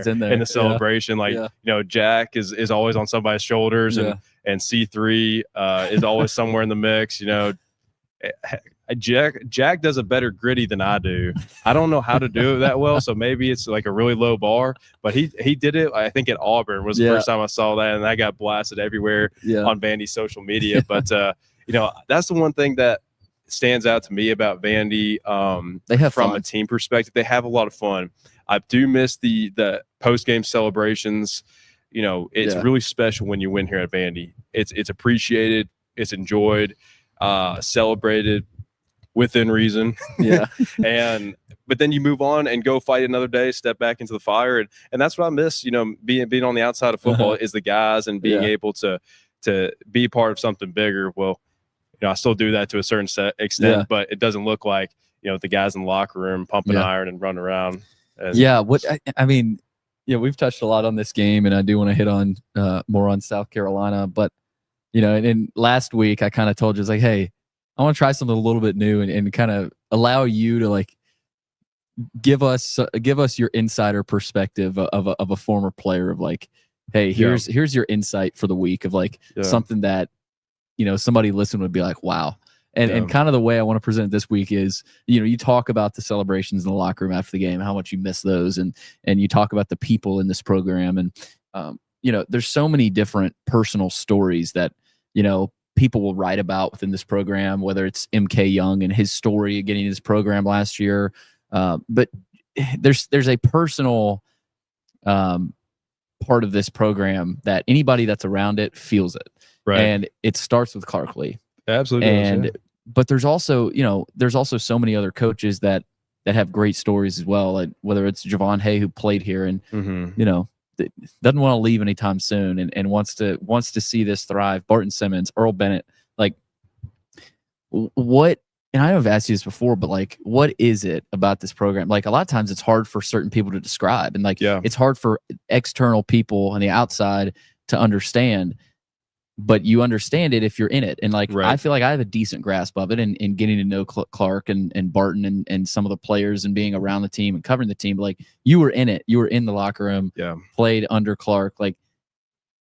in there in the celebration. Jack is always on somebody's shoulders, and C3 is always somewhere in the mix. Jack does a better gritty than I do. I don't know how to do it that well, so maybe it's like a really low bar. But he did it. I think at Auburn was the first time I saw that, and that got blasted everywhere on Vandy's social media. But that's the one thing that stands out to me about Vandy. They have from fun. A team perspective, they have a lot of fun. I do miss the post game celebrations. it's really special when you win here at Vandy. It's appreciated, it's enjoyed, celebrated within reason. Yeah. But then you move on and go fight another day, step back into the fire. And that's what I miss, being on the outside of football is the guys and being able to be part of something bigger. Well, I still do that to a certain extent, but it doesn't look like, the guys in the locker room pumping iron and running around. We've touched a lot on this game, and I do want to hit on more on South Carolina. But, and last week I kind of told you, it's like, hey, I want to try something a little bit new and kind of allow you to like give us your insider perspective of a former player of like, hey, here's your insight for the week of like something that, somebody listening would be like, wow. And kind of the way I want to present it this week is, you talk about the celebrations in the locker room after the game, how much you miss those. And you talk about the people in this program. And, there's so many different personal stories that, people will write about within this program, whether it's MK Young and his story getting his program last year. But there's a personal part of this program that anybody that's around it feels it. Right. And it starts with Clark Lee. Absolutely. But there's also so many other coaches that have great stories as well. Like whether it's Javon Hay, who played here and, doesn't want to leave anytime soon and wants to see this thrive. Barton Simmons, Earl Bennett, like what, and I know I've asked you this before, but like, what is it about this program? Like a lot of times it's hard for certain people to describe, and like, it's hard for external people on the outside to understand, but you understand it if you're in it. And like, I feel like I have a decent grasp of it and getting to know Clark and Barton and some of the players and being around the team and covering the team. But like you were in it, you were in the locker room, played under Clark. Like,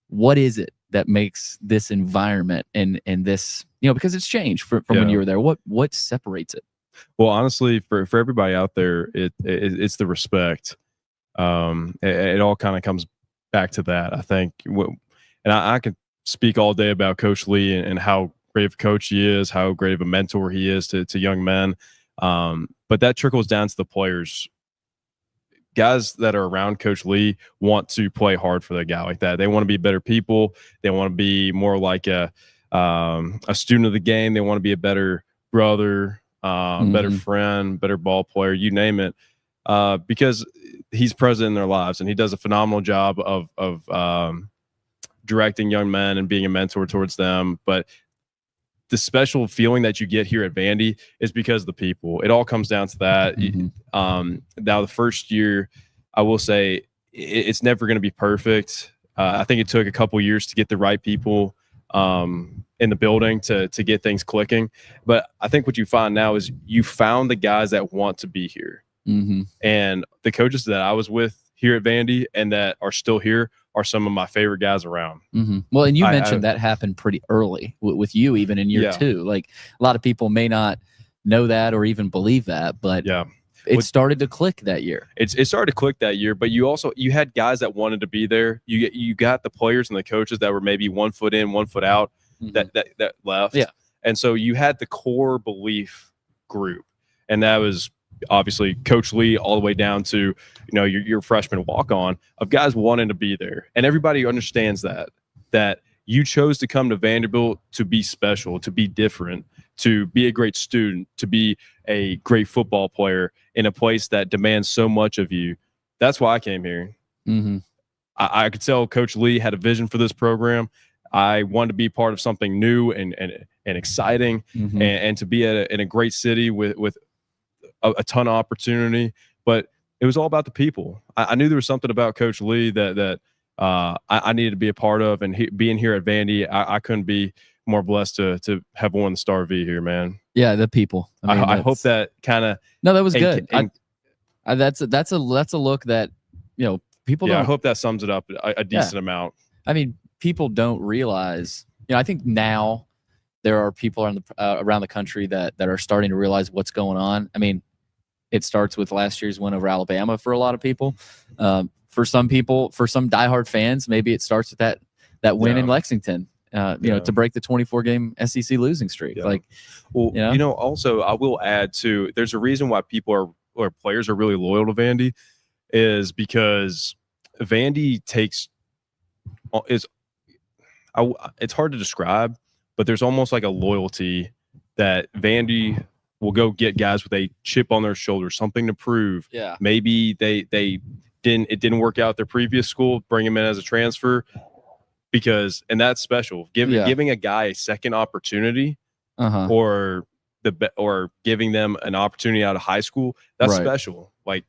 what is it that makes this environment and this, because it's changed from when you were there. What separates it? Well, honestly, for everybody out there, it's the respect. It all kind of comes back to that, I think. And I could speak all day about Coach Lee and how great of a coach he is, how great of a mentor he is to young men. But that trickles down to the players. Guys that are around Coach Lee want to play hard for the guy like that. They want to be better people. They want to be more like a student of the game. They want to be a better brother, better friend, better ball player, you name it, because he's present in their lives and he does a phenomenal job of directing young men and being a mentor towards them. But the special feeling that you get here at Vandy is because of the people. It all comes down to that. Now the first year, I will say it's never going to be perfect. I think it took a couple years to get the right people in the building to get things clicking. But I think what you find now is you found the guys that want to be here. And the coaches that I was with here at Vandy and that are still here are some of my favorite guys around. Well, and you mentioned that happened pretty early with you, even in year two. Like a lot of people may not know that or even believe that, but it started to click that year. It started to click that year, but you had guys that wanted to be there. You got the players and the coaches that were maybe 1 foot in, 1 foot out that left. And so you had the core belief group, and that was obviously Coach Lee all the way down to your freshman walk-on of guys wanting to be there. And everybody understands that you chose to come to Vanderbilt to be special, to be different, to be a great student, to be a great football player in a place that demands so much of you. That's why I came here. I could tell Coach Lee had a vision for this program. I wanted to be part of something new and exciting, and to be in a great city with a ton of opportunity. But it was all about the people. I knew there was something about Coach Lee that I needed to be a part of, and being here at Vandy, I couldn't be more blessed to have won the Star V here, man. Yeah, the people. I hope that kind of that was good. That's a look that people don't. I hope that sums it up a decent amount. I mean, people don't realize. I think now there are people around the country that are starting to realize what's going on. I mean, it starts with last year's win over Alabama for a lot of people. For some people, for some diehard fans, maybe it starts with that win in Lexington. To break the 24-game SEC losing streak. Also, I will add too, there's a reason why people or players are really loyal to Vandy is because Vandy takes it's hard to describe, but there's almost like a loyalty that Vandy will go get guys with a chip on their shoulder, something to prove. Yeah. Maybe it didn't work out at their previous school, bring him in as a transfer and that's special. Giving a guy a second opportunity or giving them an opportunity out of high school, that's special. Like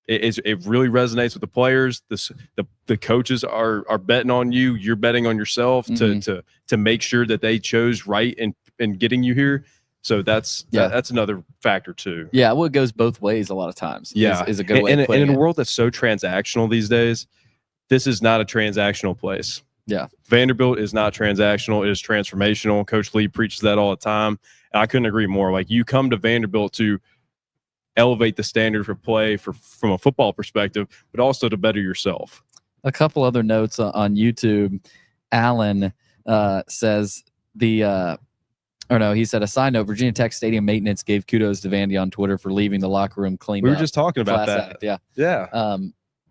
it really resonates with the players. The coaches are betting on you. You're betting on yourself to make sure that they chose right in getting you here. So that's another factor too. Yeah, well, it goes both ways a lot of times. Yeah, is a good way. And in a world that's so transactional these days, this is not a transactional place. Yeah, Vanderbilt is not transactional. It is transformational. Coach Lee preaches that all the time, and I couldn't agree more. Like, you come to Vanderbilt to elevate the standard for play from a football perspective, but also to better yourself. A couple other notes on YouTube. Alan says he said, a side note, Virginia Tech Stadium maintenance gave kudos to Vandy on Twitter for leaving the locker room cleaned up. We were just talking about that. Act, yeah. Yeah.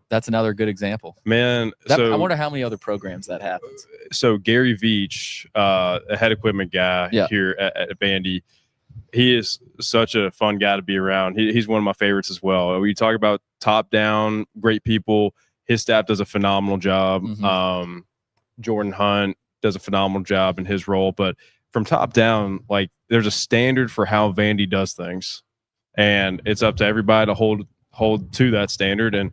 That's another good example. Man, I wonder how many other programs that happens. So Gary Veach, a head equipment guy here at Vandy, he is such a fun guy to be around. He's one of my favorites as well. We talk about top down, great people. His staff does a phenomenal job. Jordan Hunt does a phenomenal job in his role. But from top down, like, there's a standard for how Vandy does things, and it's up to everybody to hold to that standard. And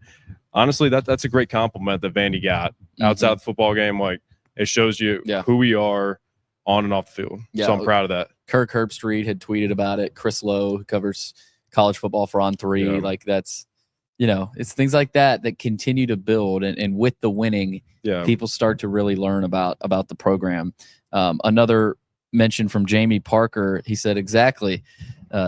honestly, that's a great compliment that Vandy got outside the football game. Like, it shows you who we are on and off the field. Yeah. So I'm proud of that. Kirk Herbstreit had tweeted about it. Chris Lowe, who covers college football for On3. Yeah. Like, that's, it's things like that continue to build. And with the winning, people start to really learn about the program. Another mention from Jamie Parker, he said, exactly,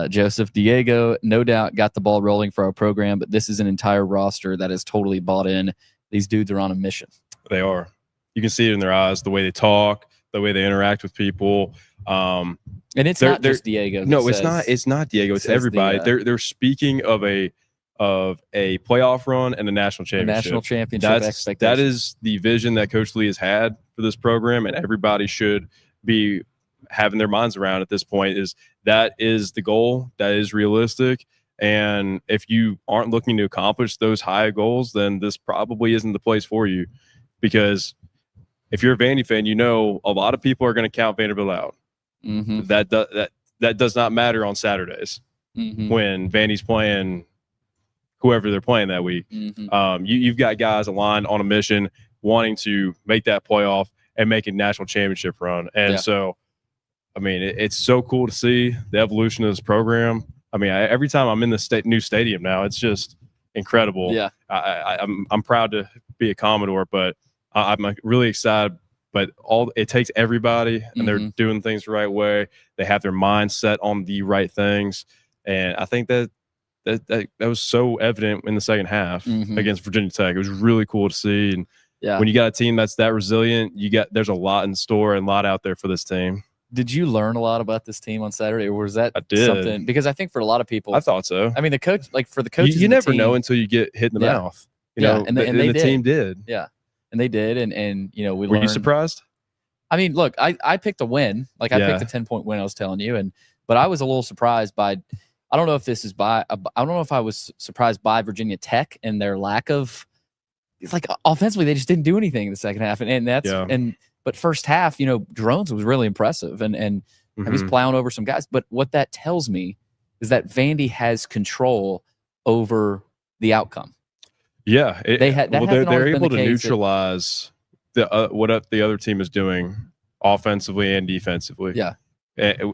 Joseph, Diego no doubt got the ball rolling for our program, but this is an entire roster that is totally bought in. These dudes are on a mission. They are. You can see it in their eyes, the way they talk, the way they interact with people. And it's not just Diego. No, it's not Diego. It's everybody. They're speaking of a playoff run and a national championship. National championship expectation. That is the vision that Coach Lee has had for this program, and everybody should be having their minds around at this point. That is the goal. That is realistic. And if you aren't looking to accomplish those high goals, then this probably isn't the place for you. Because if you're a Vandy fan, a lot of people are going to count Vanderbilt out. That does not matter on Saturdays when Vandy's playing whoever they're playing that week. You've got guys aligned on a mission, wanting to make that playoff and make a national championship run. And so, I mean, it's so cool to see the evolution of this program. I mean, every time I'm in the new stadium now, it's just incredible. Yeah, I'm proud to be a Commodore, but I'm really excited. But it takes everybody, and they're doing things the right way. They have their mind set on the right things, and I think that was so evident in the second half against Virginia Tech. It was really cool to see. And when you got a team that's that resilient, there's a lot in store and a lot out there for this team. Did you learn a lot about this team on Saturday, or was that something? Because I think for a lot of people, I thought so. I mean, the coach, like for the coaches, you never know until you get hit in the mouth. And the team did. Yeah, and they did, and we Were learned. you surprised? I mean, look, I picked a win. Like, I picked a 10-point win. I was telling you, but I was a little surprised by. I don't know if this is I don't know if I was surprised by Virginia Tech and their lack of. It's like offensively, they just didn't do anything in the second half, But first half, Drones was really impressive, and he's plowing over some guys. But what that tells me is that Vandy has control over the outcome. Yeah, they're able to neutralize what the other team is doing offensively and defensively. Yeah,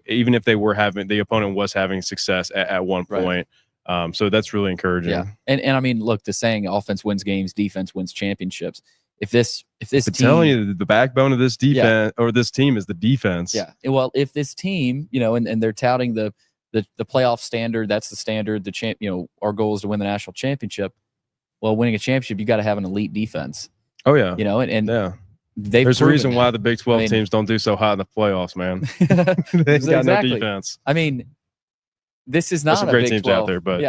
even if the opponent was having success at one point. Right. So that's really encouraging. Yeah, and I mean, look, the saying "offense wins games, defense wins championships." If this team, telling you, the backbone of this defense or this team is the defense. Yeah. Well, if this team, and they're touting the playoff standard, that's the standard. Our goal is to win the national championship. Well, winning a championship, you got to have an elite defense. Oh yeah. There's a reason why the Big 12 teams don't do so hot in the playoffs, man. They've got no defense. I mean, this is not There's some great teams 12. out there, but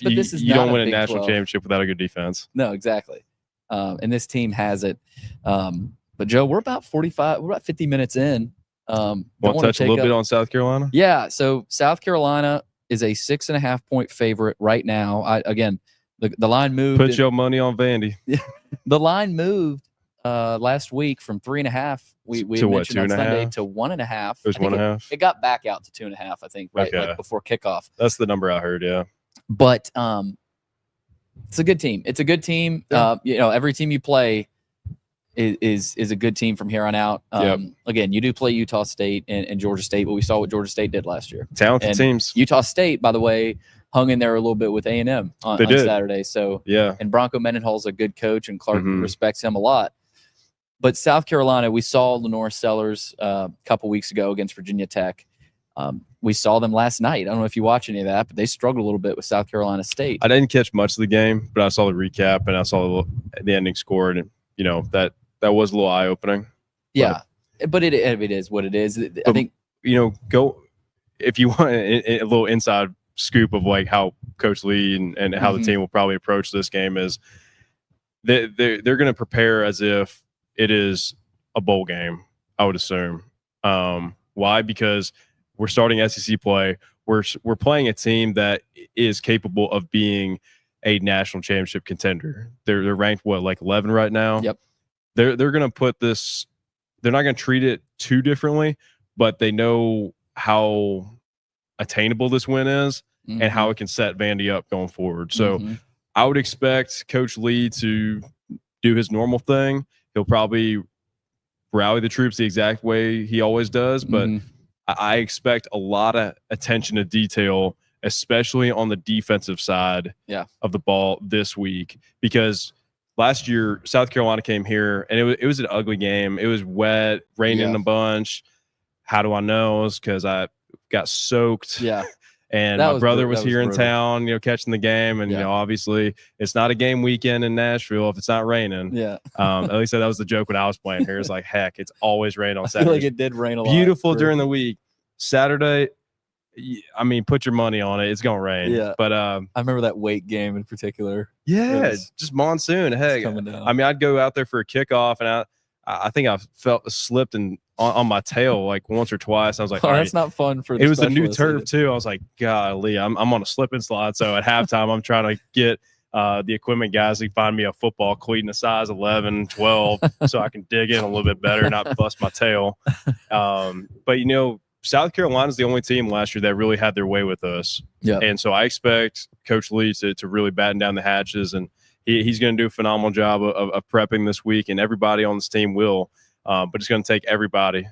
this is you don't win a Big national 12. championship without a good defense. No, exactly. And this team has it. But Joe, we're about 50 minutes in. Want to touch a little bit on South Carolina? Yeah. So South Carolina is a 6.5 point favorite right now. Again, the line moved. Put your money on Vandy. The line moved last week from 3.5. We mentioned on Sunday to 1.5. It was 1.5. It got back out to 2.5. I think like before kickoff. That's the number I heard. Yeah. But it's a good team. It's a good team. Yeah. Every team you play is a good team from here on out. Again, you do play Utah State and Georgia State, but we saw what Georgia State did last year. Talented teams. Utah State, by the way, hung in there a little bit with A&M on Saturday. So and Bronco Mendenhall's a good coach, and Clark respects him a lot. But South Carolina, we saw Lenore Sellers a couple weeks ago against Virginia Tech. We saw them last night. I don't know if you watch any of that, but they struggled a little bit with South Carolina State. I didn't catch much of the game, but I saw the recap and I saw the ending score, and that was a little eye opening. Yeah, but it is what it is. I think go if you want a little inside scoop of like how Coach Lee and how the team will probably approach this game is they're going to prepare as if it is a bowl game. I would assume. Why? Because we're starting SEC play. We're playing a team that is capable of being a national championship contender. They're ranked like 11 right now. Yep. They're going to put this. They're not going to treat it too differently, but they know how attainable this win is and how it can set Vandy up going forward. So I would expect Coach Lee to do his normal thing. He'll probably rally the troops the exact way he always does, but I expect a lot of attention to detail, especially on the defensive side of the ball this week, because last year South Carolina came here and it was an ugly game. It was wet, raining a bunch. How do I know? It's because I got soaked. Yeah. And my brother was here in town, catching the game. And, obviously it's not a game weekend in Nashville if it's not raining. Yeah. At least that was the joke when I was playing here. It's like, heck, it's always rain on Saturday. I feel like it did rain a lot. Beautiful during the week. Saturday, I mean, put your money on it. It's going to rain. Yeah. But I remember that Wake game in particular. Yeah, just monsoon. Heck, I mean, I'd go out there for a kickoff, and I think I slipped on my tail like once or twice. I was like, that's not fun for the it was a new turf too. I was like, golly, I'm on a slip and slide. So at halftime, I'm trying to get the equipment guys to find me a football cleat in a size 11, 12, so I can dig in a little bit better and not bust my tail. But South Carolina's the only team last year that really had their way with us. Yeah. And so I expect Coach Lee to really batten down the hatches, and he's going to do a phenomenal job of prepping this week, and everybody on this team will. But it's going to take everybody,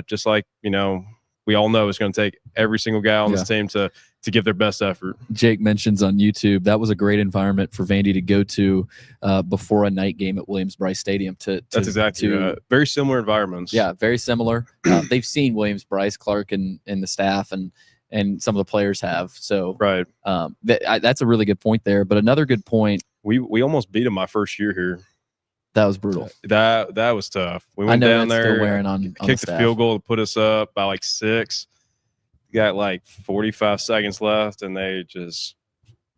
just like, we all know it's going to take every single guy on this team to give their best effort. Jake mentions on YouTube that was a great environment for Vandy to go to before a night game at Williams-Brice Stadium. That's exactly very similar environments. Yeah, very similar. They've seen Williams-Brice, Clark, and the staff, and some of the players have. So right, that's a really good point there. But another good point, we almost beat them my first year here. That was brutal. That was tough. We went down there, kicked the field goal to put us up by like 6. Got like 45 seconds left, and they just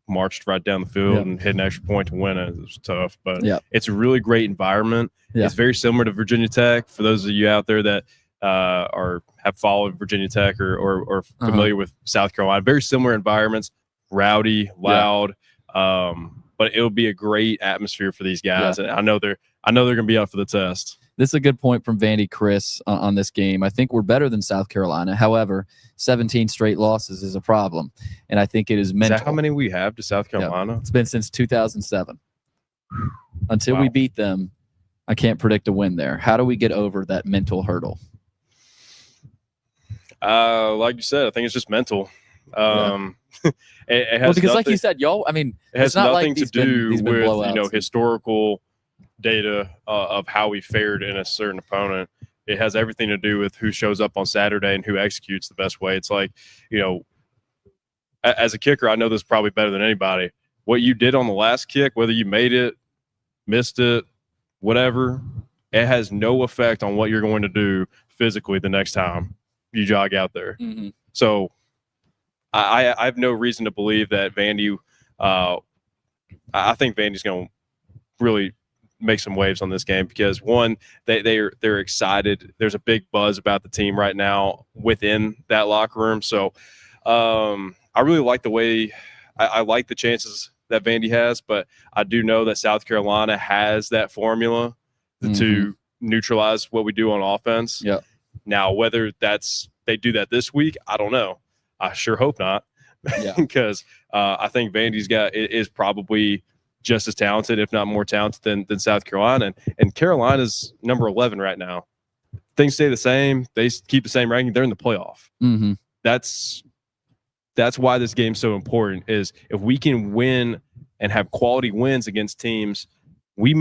marched right down the field and hit an extra point to win it. It was tough, but it's a really great environment. It's very similar to Virginia Tech. For those of you out there that have followed Virginia Tech or familiar with South Carolina, very similar environments, rowdy, loud. But it'll be a great atmosphere for these guys, and I know they're going to be up for the test. This is a good point from Vandy Chris on this game. I think we're better than South Carolina. However, 17 straight losses is a problem, and I think it is mental. Is that how many we have to South Carolina? It's been since 2007. Until we beat them, I can't predict a win there. How do we get over that mental hurdle? Like you said, I think it's just mental. It has because like you said, y'all, I mean, it has nothing to do with blowouts, historical data of how we fared in a certain opponent. It has everything to do with who shows up on Saturday and who executes the best way. It's like, as a kicker, I know this probably better than anybody. What you did on the last kick, whether you made it, missed it, whatever, it has no effect on what you're going to do physically the next time you jog out there. So I have no reason to believe that Vandy I think Vandy's going to really make some waves on this game because one, they're excited. There's a big buzz about the team right now within that locker room. So I really like the way I like the chances that Vandy has, but I do know that South Carolina has that formula to neutralize what we do on offense. Yeah. Now, whether they do that this week, I don't know. I sure hope not. Yeah. Because I think Vandy's is probably just as talented, if not more talented than South Carolina. And Carolina's number 11 right now. Things stay the same. They keep the same ranking. They're in the playoff. Mm-hmm. That's why this game's so important is if we can win and have quality wins against teams, we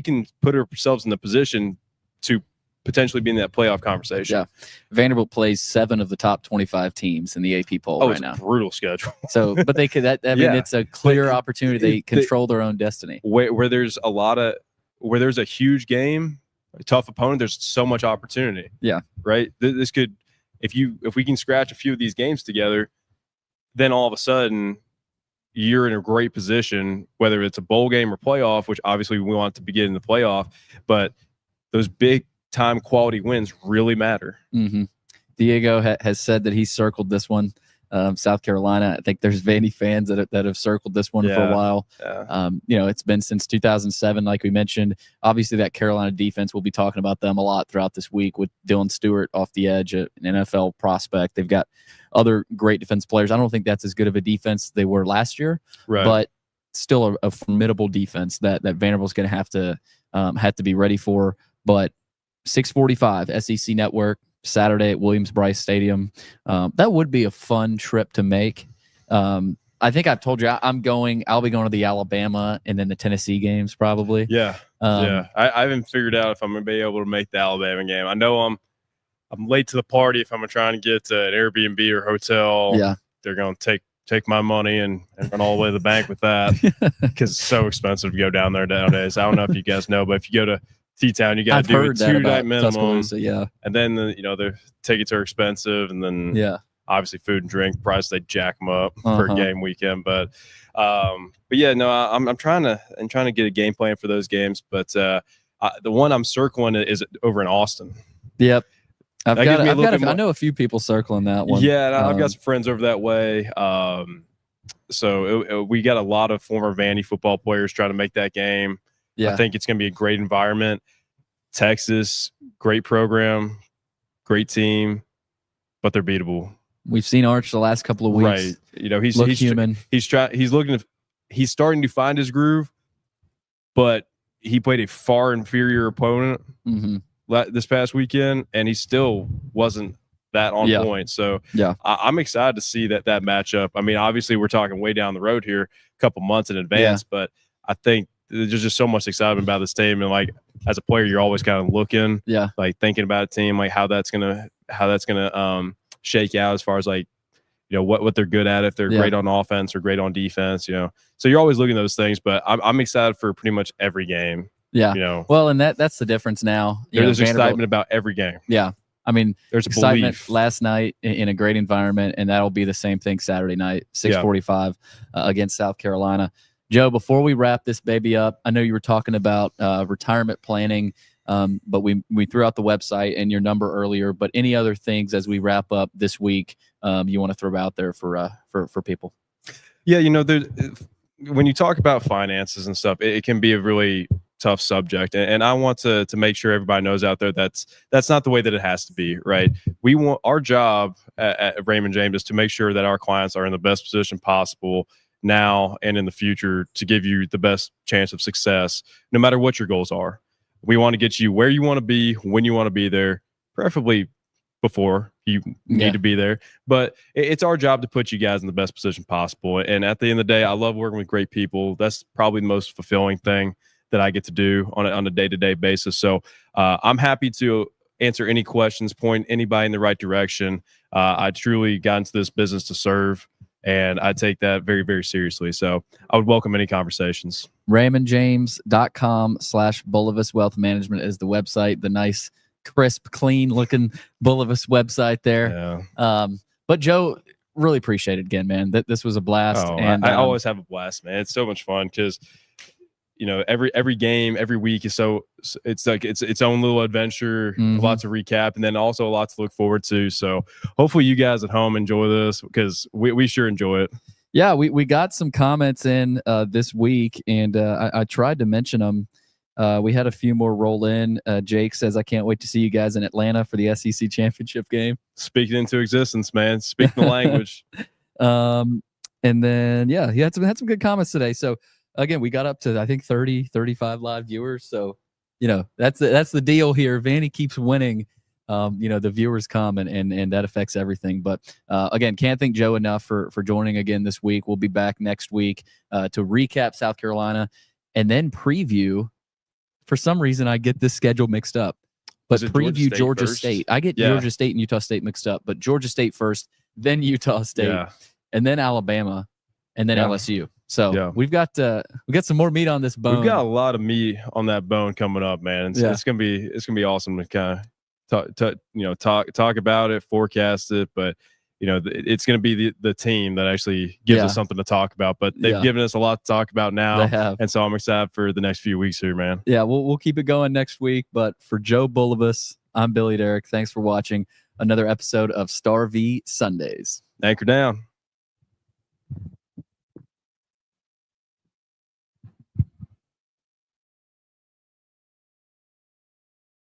can put ourselves in the position to potentially be in that playoff conversation. Yeah. Vanderbilt plays 7 of the top 25 teams in the AP poll right now. It's a brutal schedule. So, but they could, I mean, it's a clear opportunity. They control their own destiny. Where there's a huge game, a tough opponent, there's so much opportunity. Yeah. Right. This could, if we can scratch a few of these games together, then all of a sudden you're in a great position, whether it's a bowl game or playoff, which obviously we want to begin in the playoff, but those big time quality wins really matter. Mm-hmm. Diego has said that he circled this one. South Carolina. I think there's Vandy fans that have circled this one for a while. Yeah. It's been since 2007, like we mentioned. Obviously, that Carolina defense, we'll be talking about them a lot throughout this week with Dylan Stewart off the edge, an NFL prospect. They've got other great defense players. I don't think that's as good of a defense they were last year, but still a formidable defense that Vanderbilt's going to have to be ready for. But 6:45 SEC Network, Saturday at Williams-Brice Stadium. That would be a fun trip to make. I think I've told you I'll be going to the Alabama and then the Tennessee games probably. Yeah. I haven't figured out if I'm going to be able to make the Alabama game. I know I'm late to the party if I'm trying to get an Airbnb or hotel. Yeah. They're going to take my money and run all the way to the bank with that because it's so expensive to go down there nowadays. I don't know if you guys know, but if you go to T-Town, you got to do a 2-night minimum. Yeah. And then, the tickets are expensive. And then obviously food and drink price, they jack them up for a game weekend. But yeah, no, I'm trying to get a game plan for those games. But the one I'm circling is over in Austin. Yep. I know a few people circling that one. Yeah, and I've got some friends over that way. So we got a lot of former Vandy football players trying to make that game. Yeah. I think it's going to be a great environment. Texas, great program, great team, but they're beatable. We've seen Arch the last couple of weeks. Right. He's human. He's starting to find his groove, but he played a far inferior opponent this past weekend, and he still wasn't that on point. So I'm excited to see that matchup. I mean, obviously we're talking way down the road here, a couple months in advance, but I think there's just so much excitement about this team, and like as a player, you're always kind of looking, like thinking about a team, like how that's gonna shake out as far as like what they're good at, if they're great on offense or great on defense, So you're always looking at those things, but I'm excited for pretty much every game. Yeah, well, and that's the difference now. There's excitement about every game. Yeah, I mean, there's excitement belief. Last night in a great environment, and that'll be the same thing Saturday night, 6:45 against South Carolina. Joe, before we wrap this baby up, I know you were talking about retirement planning, but we threw out the website and your number earlier. But any other things as we wrap up this week you want to throw out there for people? Yeah, when you talk about finances and stuff, it can be a really tough subject, and I want to make sure everybody knows out there that's not the way that it has to be, right? We want our job at Raymond James is to make sure that our clients are in the best position possible now and in the future to give you the best chance of success, no matter what your goals are. We want to get you where you want to be, when you want to be there, preferably before you need to be there. But it's our job to put you guys in the best position possible. And at the end of the day, I love working with great people. That's probably the most fulfilling thing that I get to do on a day-to-day basis. So I'm happy to answer any questions, point anybody in the right direction. I truly got into this business to serve, and I take that very, very seriously. So I would welcome any conversations. RaymondJames.com/Bulovas Wealth Management is the website. The nice, crisp, clean looking Bulovas website there. Yeah. But Joe, really appreciate it again, man. This was a blast. And I always have a blast, man. It's so much fun because, every game, every week is it's like it's its own little adventure, lots of recap, and then also lots to look forward to. So hopefully you guys at home enjoy this, because we sure enjoy it. Yeah, we got some comments in this week, and I tried to mention them. We had a few more roll in. Jake says, I can't wait to see you guys in Atlanta for the SEC championship game. Speak it into existence, man. Speak the language. And then, yeah, he had some good comments today. So again, we got up to, I think, 30, 35 live viewers. So, that's the deal here. Vandy keeps winning. The viewers come and that affects everything. But again, can't thank Joe enough for joining again this week. We'll be back next week to recap South Carolina and then preview. For some reason, I get this schedule mixed up. But preview Georgia State. I get Georgia State and Utah State mixed up. But Georgia State first, then Utah State, and then Alabama, and then LSU. So we've got some more meat on this bone. We've got a lot of meat on that bone coming up, man. It's gonna be awesome to kind of talk about it, forecast it, but it's going to be the team that actually gives us something to talk about. But they've given us a lot to talk about now. They have. And so I'm excited for the next few weeks here, man. Yeah, we'll keep it going next week. But for Joe Bulovas, I'm Billy Derrick. Thanks for watching another episode of Star V Sundays. Anchor down.